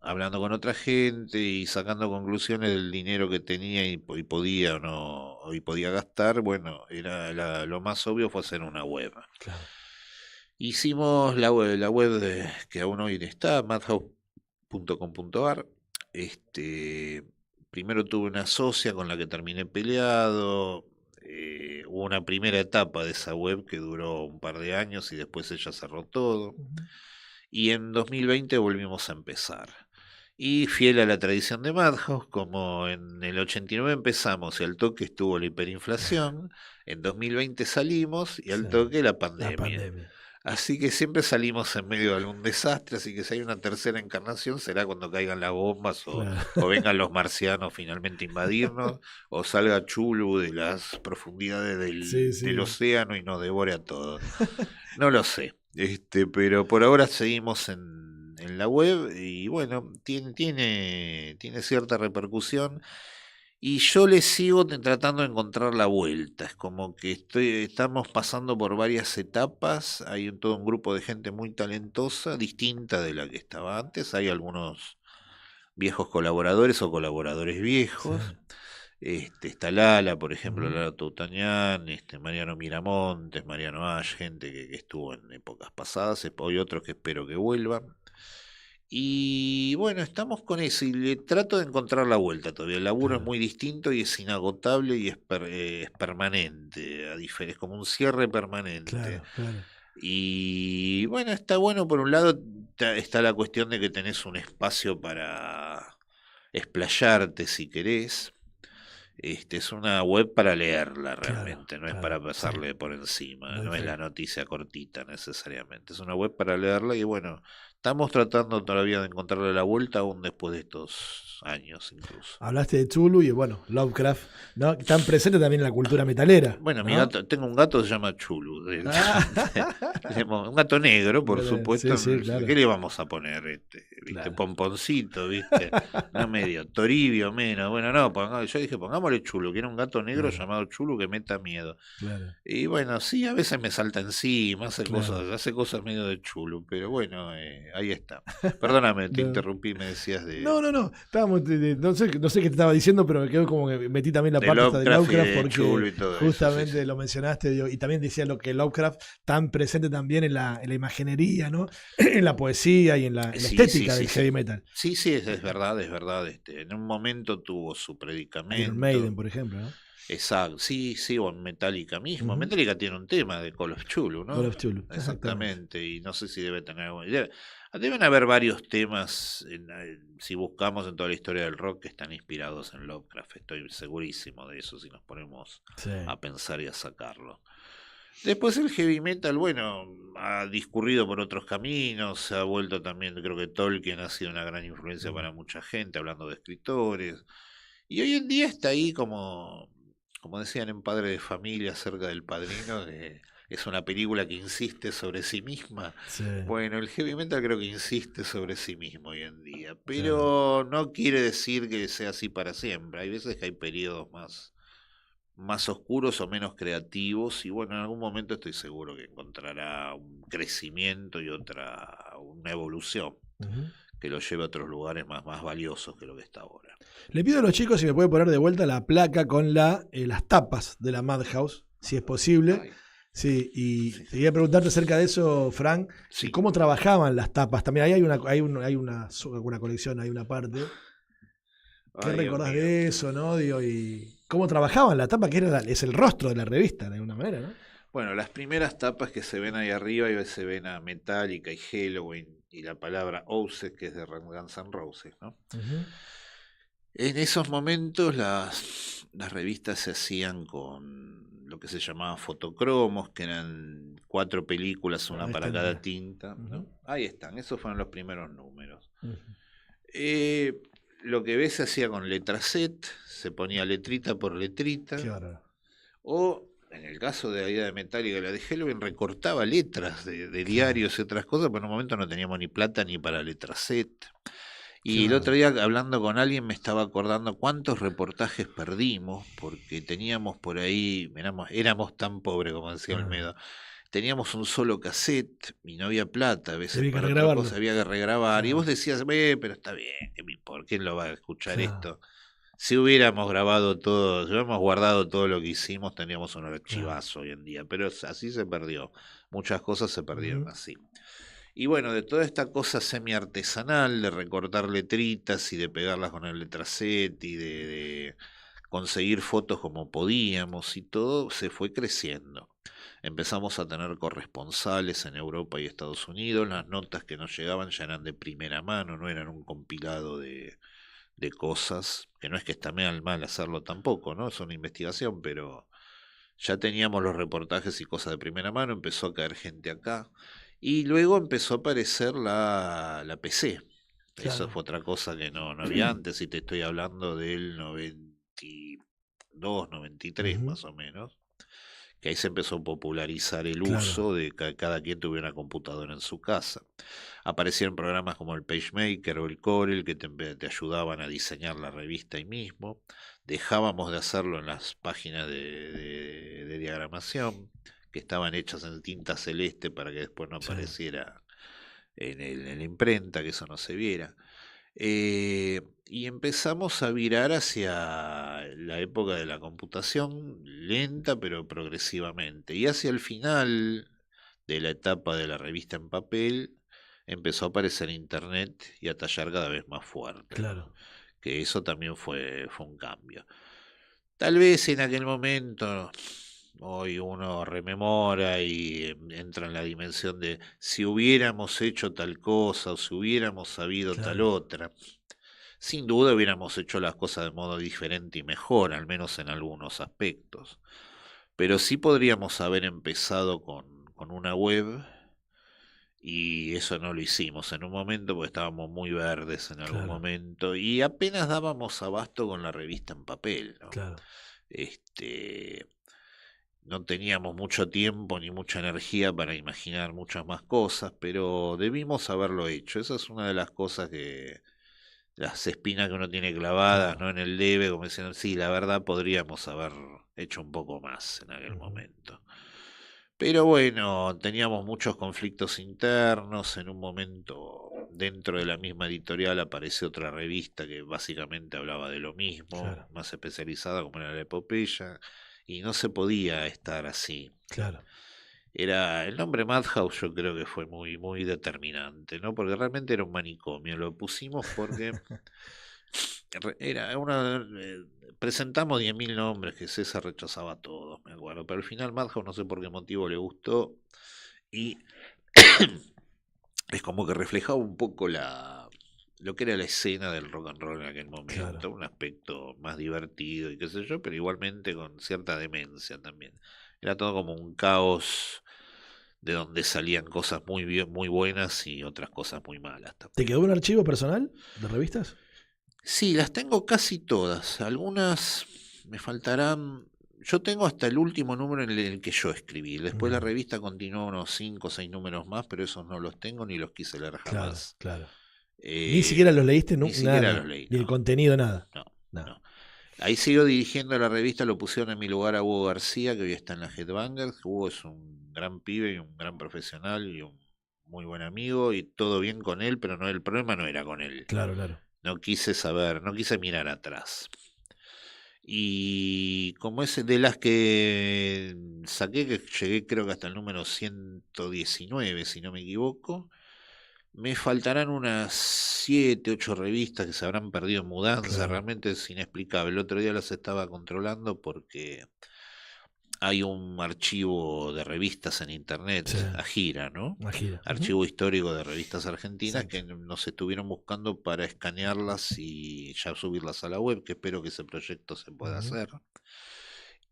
hablando con otra gente y sacando conclusiones del dinero que tenía y podía podía gastar, bueno, lo más obvio fue hacer una web. Claro. Hicimos la web que aún hoy está, madhouse.com.ar. Primero tuve una socia con la que terminé peleado. Hubo una primera etapa de esa web que duró un par de años y después ella cerró todo. Y en 2020 volvimos a empezar. Y fiel a la tradición de Madhouse, como en el 89 empezamos y al toque estuvo la hiperinflación, en 2020 salimos y al toque la pandemia. Así que siempre salimos en medio de algún desastre, así que si hay una tercera encarnación será cuando caigan las bombas o vengan los marcianos finalmente a invadirnos, o salga Chulu de las profundidades del océano y nos devore a todos. No lo sé, pero por ahora seguimos en la web y bueno, tiene cierta repercusión. Y yo le sigo tratando de encontrar la vuelta. Es como que estamos pasando por varias etapas. Hay todo un grupo de gente muy talentosa, distinta de la que estaba antes. Hay algunos viejos colaboradores o colaboradores viejos. Está Lala, por ejemplo, Lala Toutañán, Mariano Miramontes, Mariano Ash, gente que estuvo en épocas pasadas. Hay otros que espero que vuelvan. Y bueno, estamos con eso y le trato de encontrar la vuelta todavía. El laburo es muy distinto y es inagotable y es permanente, es como un cierre permanente. Claro. Y bueno, está bueno, por un lado está la cuestión de que tenés un espacio para explayarte si querés. Es una web para leerla realmente, no es para pasarle por encima, no es la noticia cortita necesariamente, es una web para leerla y bueno, estamos tratando todavía de encontrarle la vuelta aún después de estos años incluso. Hablaste de Chulu y bueno, Lovecraft, ¿no? Están presentes también en la cultura metalera. Bueno, ¿no? mi gato, tengo un gato que se llama Chulu, un gato negro, por supuesto. Sí, claro. ¿Qué le vamos a poner? ¿viste? Pomponcito, ¿viste? No medio, Toribio menos. Bueno, no, yo dije, pongámosle Chulu, que era un gato negro llamado Chulu que meta miedo. Claro. Y bueno, sí, a veces me salta encima, hace Claro. cosas medio de Chulu, pero bueno, ahí está. Perdóname, te No. interrumpí, me decías de... No. Estábamos, no sé qué te estaba diciendo, pero me quedó como que metí también la De parte esta de Lovecraft y Lovecraft de porque Chulu y todo eso, justamente sí, sí. lo mencionaste, digo, y también decía lo que Lovecraft tan presente también en la imaginería, ¿no? En la poesía y en la Sí, estética sí, del sí, heavy sí. metal. Sí, sí, es verdad, es verdad. En un momento tuvo su Iron predicamento. Maiden, por ejemplo, ¿no? Exacto, sí, o en Metallica mismo. Ujú. Metallica tiene un tema de Call of Cthulhu, ¿no? Call of Cthulhu, Exactamente, y no sé si debe tener alguna idea. Deben haber varios temas, si buscamos en toda la historia del rock, que están inspirados en Lovecraft. Estoy segurísimo de eso si nos ponemos Sí. a pensar y a sacarlo. Después el heavy metal, bueno, ha discurrido por otros caminos, se ha vuelto también, creo que Tolkien ha sido una gran influencia para mucha gente, hablando de escritores. Y hoy en día está ahí como decían en Padre de Familia acerca del Padrino, es una película que insiste sobre sí misma. Sí. Bueno, el heavy metal creo que insiste sobre sí mismo hoy en día, pero no quiere decir que sea así para siempre. Hay veces que hay periodos más oscuros o menos creativos y bueno, en algún momento estoy seguro que encontrará un crecimiento y una evolución Ujú. que lo lleve a otros lugares más valiosos que lo que está ahora. Le pido a los chicos si me puede poner de vuelta la placa con las tapas de la Madhouse, si es posible. Sí, y quería preguntarte acerca de eso, Frank, ¿cómo trabajaban las tapas? También ahí hay una colección, hay una parte. ¿Qué Ay, recordás Dios mío. de eso, no? Digo, y cómo trabajaban la tapa, que es el rostro de la revista, de alguna manera, ¿no? Bueno, las primeras tapas que se ven ahí arriba y se ven a Metallica y Halloween y la palabra Oasis, que es de Guns N' Roses, ¿no? Ujú. En esos momentos las revistas se hacían con lo que se llamaba fotocromos, que eran 4 películas, una Ahí para está, cada mira. tinta, ¿no? Ujú. Ahí están, esos fueron los primeros números. Ujú. Lo que ves se hacía con letra set, se ponía letrita por letrita, Qué bárbaro. o en el caso de la idea de Metallica y la de Halloween, recortaba letras de diarios y otras cosas, pero en un momento no teníamos ni plata ni para letra set. Y el otro día hablando con alguien me estaba acordando cuántos reportajes perdimos, porque teníamos por ahí, éramos tan pobres como decía Olmedo, teníamos un solo cassette y no había plata, a veces Había que para otra regrabarlo. cosa había que regrabar. Y vos decías, pero está bien, ¿por quién lo va a escuchar Claro. esto? Si hubiéramos grabado todo, si hubiéramos guardado todo lo que hicimos, teníamos un archivazo hoy en día, pero así se perdió. Muchas cosas se perdieron así. Y bueno, de toda esta cosa semi-artesanal, de recortar letritas y de pegarlas con el letracet y de conseguir fotos como podíamos y todo, se fue creciendo. Empezamos a tener corresponsales en Europa y Estados Unidos, las notas que nos llegaban ya eran de primera mano, no eran un compilado de cosas, que no es que está mal hacerlo tampoco, ¿no? Es una investigación, pero ya teníamos los reportajes y cosas de primera mano, empezó a caer gente acá. Y luego empezó a aparecer la PC. Claro. Eso fue otra cosa que no había antes, y te estoy hablando del 92, 93 Ujú. más o menos, que ahí se empezó a popularizar el Claro. uso de que cada quien tuviera una computadora en su casa. Aparecieron programas como el PageMaker o el Corel que te ayudaban a diseñar la revista ahí mismo. Dejábamos de hacerlo en las páginas de diagramación, que estaban hechas en tinta celeste para que después no apareciera en la imprenta, que eso no se viera. Y empezamos a virar hacia la época de la computación, lenta pero progresivamente. Y hacia el final de la etapa de la revista en papel, empezó a aparecer internet y a tallar cada vez más fuerte. Claro. Que eso también fue un cambio. Tal vez en aquel momento, hoy uno rememora y entra en la dimensión de si hubiéramos hecho tal cosa o si hubiéramos sabido tal otra. Sin duda hubiéramos hecho las cosas de modo diferente y mejor, al menos en algunos aspectos. Pero sí podríamos haber empezado con una web, y eso no lo hicimos en un momento porque estábamos muy verdes en algún momento y apenas dábamos abasto con la revista en papel, ¿no? Claro. no teníamos mucho tiempo ni mucha energía para imaginar muchas más cosas, pero debimos haberlo hecho. Esa es una de las cosas que, las espinas que uno tiene clavadas, ¿no? En el debe, como diciendo, sí, la verdad podríamos haber hecho un poco más en aquel momento. Pero bueno, teníamos muchos conflictos internos. En un momento, dentro de la misma editorial, apareció otra revista que básicamente hablaba de lo mismo, más especializada, como era la Epopeya, y no se podía estar así. Claro. Era el nombre Madhouse, yo creo que fue muy, muy determinante, ¿no? Porque realmente era un manicomio. Lo pusimos porque era una. Presentamos 10.000 nombres que César rechazaba a todos, me acuerdo. Pero al final Madhouse, no sé por qué motivo le gustó. Y es como que reflejaba un poco lo que era la escena del rock and roll en aquel momento. Un aspecto más divertido y qué sé yo, pero igualmente con cierta demencia también. Era todo como un caos de donde salían cosas muy bien, muy buenas y otras cosas muy malas también. ¿Te quedó un archivo personal de revistas? Sí, las tengo casi todas. Algunas me faltarán. Yo tengo hasta el último número en el que yo escribí. Después la revista continuó unos 5 o 6 números más, pero esos no los tengo ni los quise leer jamás. Claro. Ni siquiera los leíste, ni siquiera nada. Los leí, ni el contenido, nada. No. Ahí sigo dirigiendo la revista, lo pusieron en mi lugar a Hugo García, que hoy está en la Headbangers. Hugo es un gran pibe y un gran profesional y un muy buen amigo, y todo bien con él, pero no, el problema no era con él. Claro. No quise saber, no quise mirar atrás. Y como es de las que saqué, que llegué creo que hasta el número 119, si no me equivoco, me faltarán unas 7, 8 revistas que se habrán perdido en mudanza. Realmente es inexplicable. El otro día las estaba controlando porque hay un archivo de revistas en internet, Agira, ¿no? Archivo histórico de revistas argentinas que nos estuvieron buscando para escanearlas y ya subirlas a la web, que espero que ese proyecto se pueda hacer.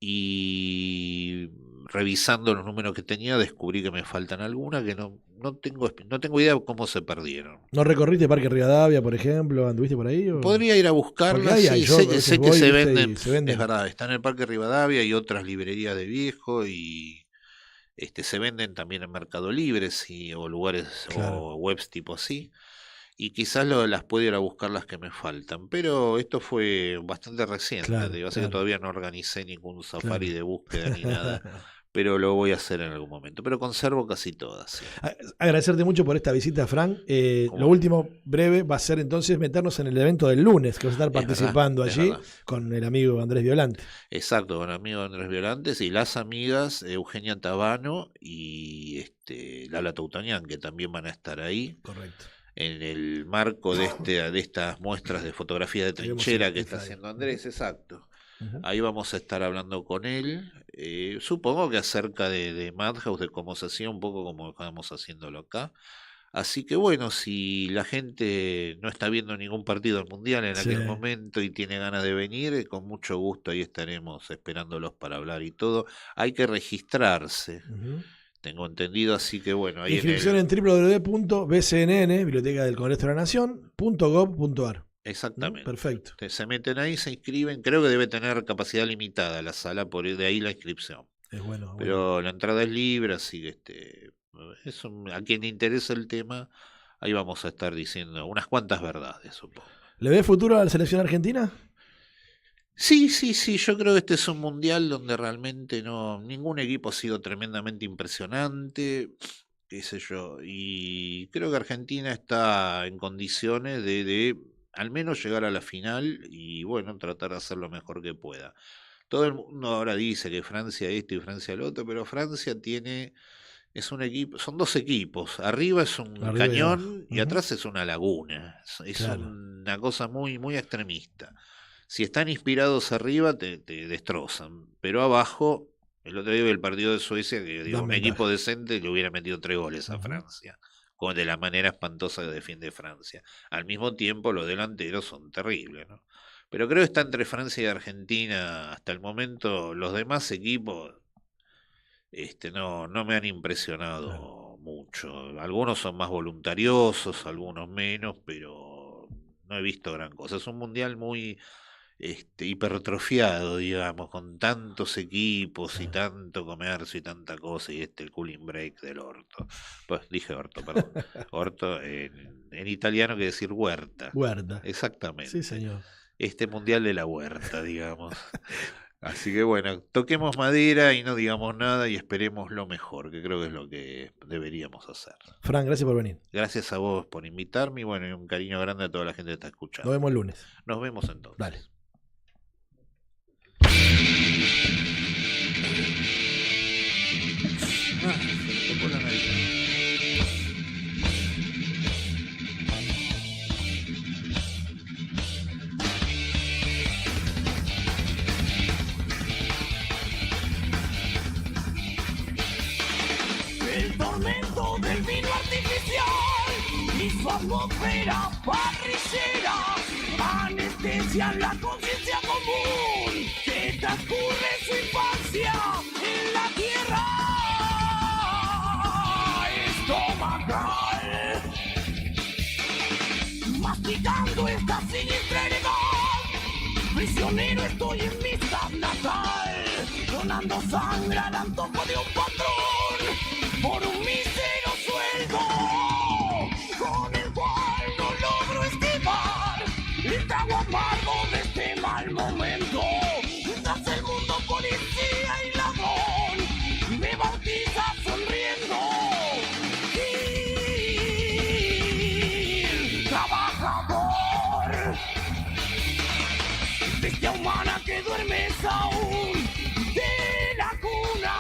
Y revisando los números que tenía, descubrí que me faltan algunas que no tengo idea de cómo se perdieron. ¿No recorriste Parque Rivadavia, por ejemplo? ¿Anduviste por ahí? Podría ir a buscarlas. Sí, sé que se venden. Es verdad, está en el Parque Rivadavia y otras librerías de viejo, y se venden también en Mercado Libre o lugares o webs tipo así. Y quizás las puedo ir a buscar las que me faltan, pero esto fue bastante reciente. Así que todavía no organicé ningún safari de búsqueda ni nada, pero lo voy a hacer en algún momento. Pero conservo casi todas. Sí. Agradecerte mucho por esta visita, Frank. Lo último breve va a ser entonces meternos en el evento del lunes, que vas a estar participando allí con el amigo Andrés Violante. Exacto, con el amigo Andrés Violante y las amigas Eugenia Tabano y Lala Tautanian, que también van a estar ahí. Correcto. En el marco de estas muestras de fotografía de trinchera que está haciendo Andrés, exacto. Ahí vamos a estar hablando con él, supongo que acerca de Madhouse, de cómo se hacía, un poco como estamos haciéndolo acá. Así que bueno, si la gente no está viendo ningún partido del Mundial en aquel momento y tiene ganas de venir, con mucho gusto ahí estaremos esperándolos para hablar y todo. Hay que registrarse. Tengo entendido, así que bueno. Ahí inscripción en www.bcnn, Biblioteca del Congreso de la Nación.gov.ar. Exactamente. Perfecto. Se meten ahí, se inscriben. Creo que debe tener capacidad limitada la sala, por de ahí la inscripción. Es bueno. Pero la entrada es libre, así que a quien le interese el tema, ahí vamos a estar diciendo unas cuantas verdades, supongo. ¿Le ve futuro a la selección argentina? Sí, yo creo que este es un mundial donde realmente ningún equipo ha sido tremendamente impresionante, qué sé yo, y creo que Argentina está en condiciones de al menos llegar a la final y bueno, tratar de hacer lo mejor que pueda. Todo el mundo ahora dice que Francia esto y Francia lo otro, pero Francia es un equipo, son dos equipos, arriba es un cañón y atrás es una laguna, es una cosa muy, muy extremista. Si están inspirados arriba, te destrozan. Pero abajo, el otro día vi el partido de Suecia, que un equipo decente le hubiera metido 3 goles a Francia. De la manera espantosa que defiende Francia. Al mismo tiempo, los delanteros son terribles, ¿no? Pero creo que está entre Francia y Argentina hasta el momento. Los demás equipos no me han impresionado mucho. Algunos son más voluntariosos, algunos menos, pero no he visto gran cosa. Es un mundial muy hipertrofiado, digamos, con tantos equipos y tanto comercio y tanta cosa, y el cooling break del orto. Pues dije orto, perdón. Orto en italiano quiere decir huerta. Huerta. Exactamente. Sí, señor. Este mundial de la huerta, digamos. Así que bueno, toquemos madera y no digamos nada y esperemos lo mejor, que creo que es lo que deberíamos hacer. Fran, gracias por venir. Gracias a vos por invitarme y bueno, y un cariño grande a toda la gente que está escuchando. Nos vemos el lunes. Nos vemos entonces. Dale. Se me tocó la nariz. El tormento del vino artificial y su atmósfera parrillera anestesian la conciencia común que transcurre su infancia en la tierra estomacal, masticando esta siniestra heredad. Prisionero estoy en mi sab natal, donando sangre al antojo de un patrón por un mísero sueldo, con el cual no logro esquivar el trago amargo de este mal momento. Mientras el mundo policía y ladrón me bautiza sonriendo. Gil, trabajador, bestia humana que duermes aún, de la cuna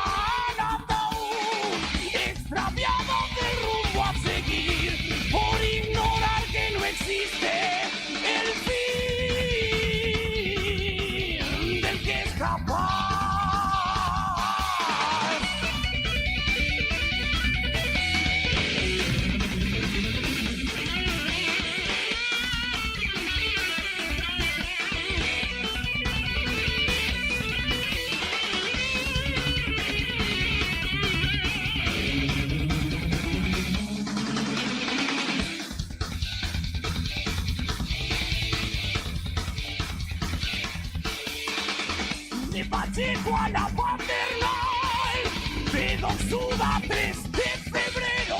al ataúd, extraviado del rumbo a seguir, por ignorar que no existe el fin del que escapar. De Pacheco a la paternal, pedo suda 3 de febrero,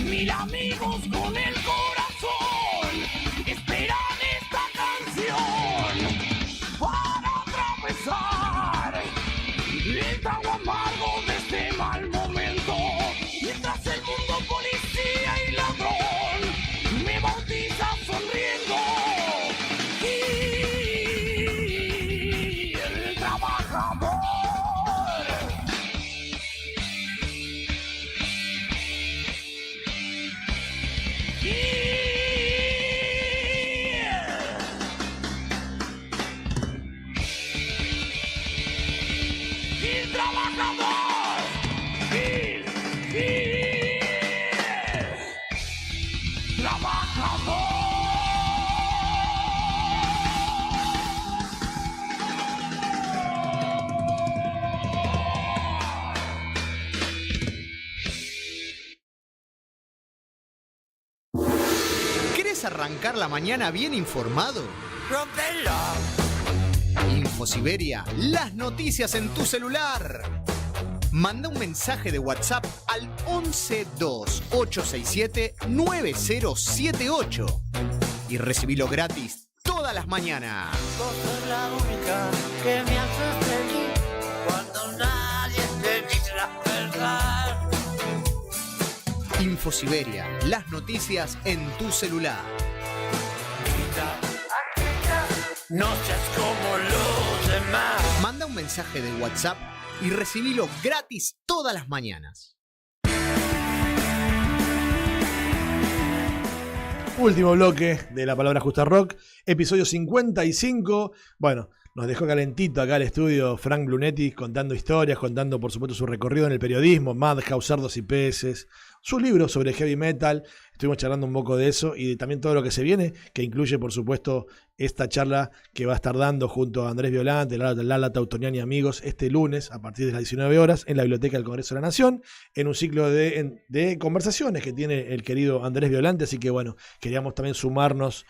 1000 amigos con el corazón esperan esta canción para atravesar el trago amargo de este mal momento. Mientras el mundo policía y ladrón me bautiza sonriendo. Gil trabajador, Gil trabajador. ¿Querés arrancar la mañana bien informado? ¡Rompela! Infosiberia, las noticias en tu celular. Manda un mensaje de WhatsApp al 1128679078 y recibilo gratis todas las mañanas. Vos sos la única que me hace feliz cuando nadie te dice la verdad. Infosiberia, las noticias en tu celular. No seas como los demás. Manda un mensaje de WhatsApp y recibilo gratis todas las mañanas. Último bloque de La Palabra Justa Rock, episodio 55. Bueno, nos dejó calentito acá el estudio Frank Blunetti contando historias, contando por supuesto su recorrido en el periodismo, Madhouse, Cerdos y Peces, su libro sobre heavy metal. estuvimos charlando un poco de eso y de también todo lo que se viene, que incluye, por supuesto, esta charla que va a estar dando junto a Andrés Violante, Lala Tautoniani y amigos, este lunes a partir de las 19 horas en la Biblioteca del Congreso de la Nación, en un ciclo de conversaciones que tiene el querido Andrés Violante. Así que bueno, queríamos también sumarnos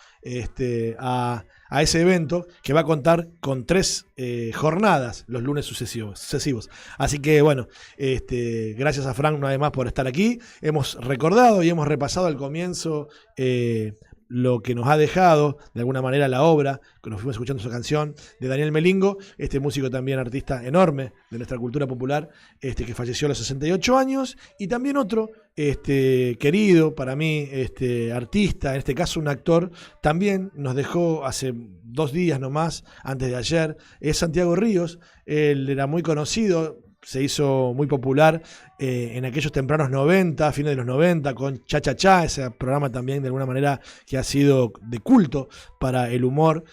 a ese evento que va a contar con 3 jornadas los lunes sucesivos. Así que bueno, gracias a Frank una vez más por estar aquí. Hemos recordado y hemos repasado al comienzo lo que nos ha dejado de alguna manera la obra, que nos fuimos escuchando su canción, de Daniel Melingo, este músico también artista enorme de nuestra cultura popular, que falleció a los 68 años, y también otro querido para mí, artista, en este caso un actor, también nos dejó hace 2 días nomás, antes de ayer, es Santiago Ríos. Él era muy conocido, se hizo muy popular en aquellos tempranos 90, fines de los 90, con Cha Cha Cha, ese programa también de alguna manera que ha sido de culto para el humor,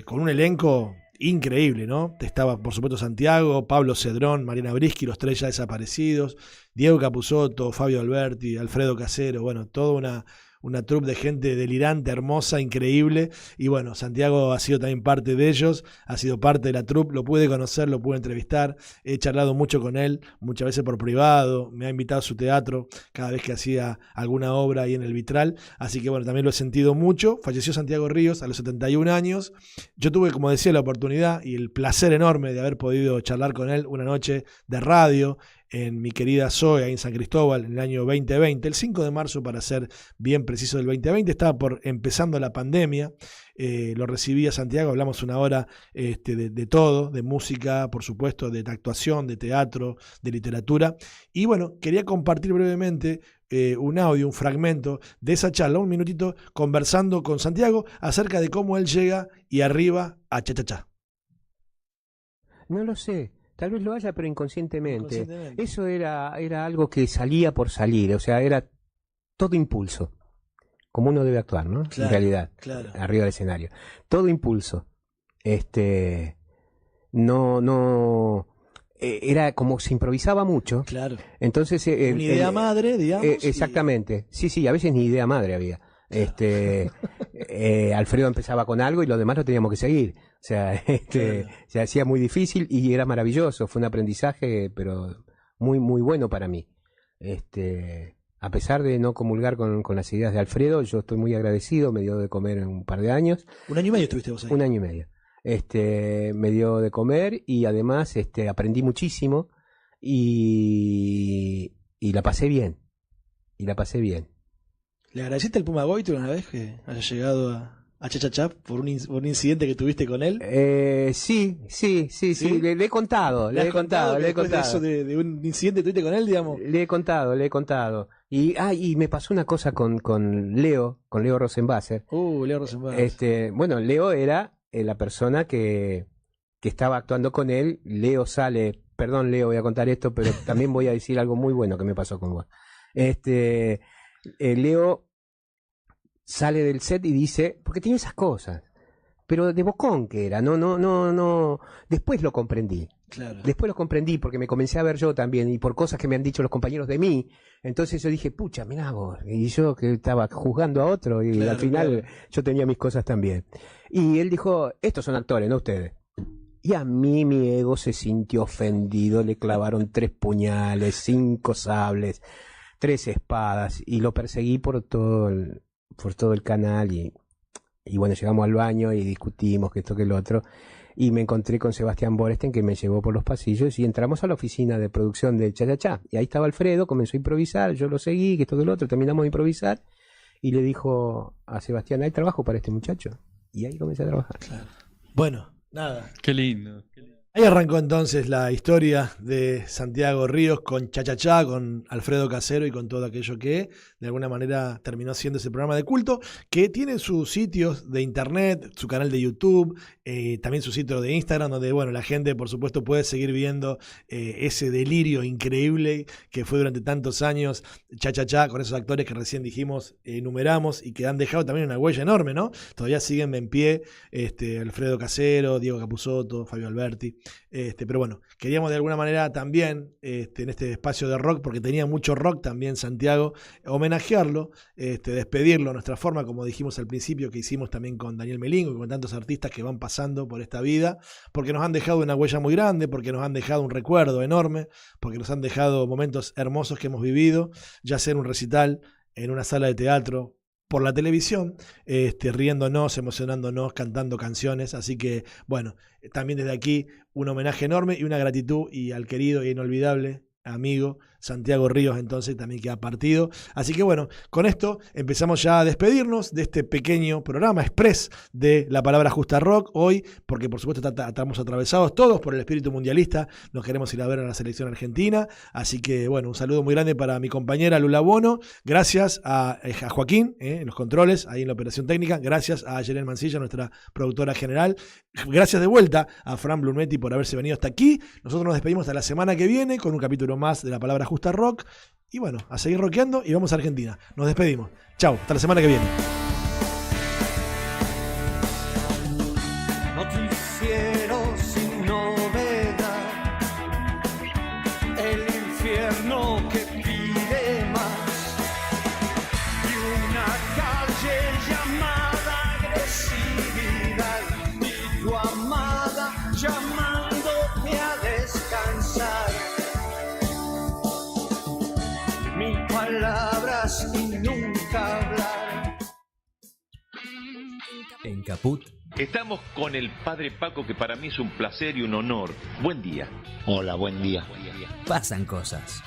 con un elenco increíble, ¿no? Estaba, por supuesto, Santiago, Pablo Cedrón, Mariana Brisky, los 3 ya desaparecidos, Diego Capusotto, Fabio Alberti, Alfredo Casero, bueno, toda una troupe de gente delirante, hermosa, increíble. Y bueno, Santiago ha sido también parte de ellos, ha sido parte de la troupe, lo pude conocer, lo pude entrevistar, he charlado mucho con él, muchas veces por privado, me ha invitado a su teatro cada vez que hacía alguna obra ahí en el Vitral. Así que bueno, también lo he sentido mucho. Falleció Santiago Ríos a los 71 años. Yo tuve, como decía, la oportunidad y el placer enorme de haber podido charlar con él una noche de radio en mi querida Zoe, ahí en San Cristóbal, en el año 2020, el 5 de marzo para ser bien preciso del 2020, estaba empezando la pandemia. Lo recibí a Santiago, hablamos una hora de todo, de música, por supuesto, de actuación, de teatro, de literatura. Y bueno, quería compartir brevemente un audio, un fragmento de esa charla, un minutito, conversando con Santiago acerca de cómo él llega y arriba a Cha Cha Cha. No lo sé. Tal vez lo haya, pero inconscientemente. Eso era algo que salía por salir, o sea, era todo impulso, como uno debe actuar, ¿no? Claro, en realidad, claro. Arriba del escenario. Todo impulso. Era como se improvisaba mucho. Claro. Entonces, una idea madre, digamos. Exactamente. Sí, a veces ni idea madre había. Alfredo empezaba con algo y los demás lo teníamos que seguir. O sea, se hacía muy difícil y era maravilloso. Fue un aprendizaje, pero muy, muy bueno para mí. A pesar de no comulgar con las ideas de Alfredo, yo estoy muy agradecido. Me dio de comer en un par de años. ¿1 año y medio estuviste vos ahí? 1 año y medio. Me dio de comer y además aprendí muchísimo y la pasé bien. ¿Le agradeciste al Puma Goito una vez que haya llegado a Cha Cha Cha por un incidente que tuviste con él? Sí. Le he contado. Eso de un incidente que tuviste con él, digamos. Le he contado. Y me pasó una cosa con Leo Rosenbasser. Leo Rosenbasser. Bueno, Leo era la persona que estaba actuando con él. Leo sale, perdón Leo, voy a contar esto, pero también voy a decir algo muy bueno que me pasó con vos. Leo sale del set y dice, porque tiene esas cosas, pero de bocón que era, no, después lo comprendí. Claro. Después lo comprendí porque me comencé a ver yo también y por cosas que me han dicho los compañeros de mí. Entonces yo dije, pucha, mirá vos, y yo que estaba juzgando a otro y al final yo tenía mis cosas también. Y él dijo, estos son actores, no ustedes. Y a mí mi ego se sintió ofendido, le clavaron 3 puñales, 5 sables, 3 espadas y lo perseguí por todo el canal y bueno, llegamos al baño y discutimos que esto que lo otro y me encontré con Sebastián Borenstein que me llevó por los pasillos y entramos a la oficina de producción de Cha Cha Cha y ahí estaba Alfredo, comenzó a improvisar, yo lo seguí, que esto que lo otro, terminamos de improvisar y le dijo a Sebastián, hay trabajo para este muchacho y ahí comencé a trabajar. Claro. Bueno, nada. Qué lindo. Ahí arrancó entonces la historia de Santiago Ríos con Cha Cha Cha, con Alfredo Casero y con todo aquello que de alguna manera terminó siendo ese programa de culto, que tiene sus sitios de internet, su canal de YouTube, también su sitio de Instagram, donde bueno, la gente por supuesto puede seguir viendo ese delirio increíble que fue durante tantos años Cha Cha Cha, con esos actores que recién dijimos, enumeramos y que han dejado también una huella enorme, ¿no? Todavía siguen en pie Alfredo Casero, Diego Capusotto, Fabio Alberti. Pero bueno, queríamos de alguna manera también, en este espacio de rock, porque tenía mucho rock también Santiago, homenajearlo, despedirlo a nuestra forma, como dijimos al principio, que hicimos también con Daniel Melingo y con tantos artistas que van pasando por esta vida, porque nos han dejado una huella muy grande, porque nos han dejado un recuerdo enorme, porque nos han dejado momentos hermosos que hemos vivido, ya sea en un recital, en una sala de teatro, por la televisión, riéndonos, emocionándonos, cantando canciones. Así que, bueno, también desde aquí un homenaje enorme y una gratitud y al querido e inolvidable amigo Santiago Ríos, entonces también que ha partido. Así que bueno, con esto empezamos ya a despedirnos de este pequeño programa express de La Palabra Justa Rock hoy, porque por supuesto estamos atravesados todos por el espíritu mundialista, nos queremos ir a ver a la selección argentina, así que bueno, un saludo muy grande para mi compañera Lula Bono, gracias a Joaquín en los controles, ahí en la operación técnica, gracias a Yelén Mancilla, nuestra productora general, gracias de vuelta a Fran Blumetti por haberse venido hasta aquí. Nosotros nos despedimos hasta la semana que viene con un capítulo más de La Palabra Justa Rock. Y bueno, a seguir rockeando y vamos a Argentina. Nos despedimos. Chau, hasta la semana que viene. Noticiero sin novedad, el infierno que pide más, y una calle llamada agresividad, y tu amada llamándote a descansar. Mil palabras y nunca hablar. En Caput estamos con el padre Paco, que para mí es un placer y un honor. Buen día. Hola, buen día. Pasan cosas.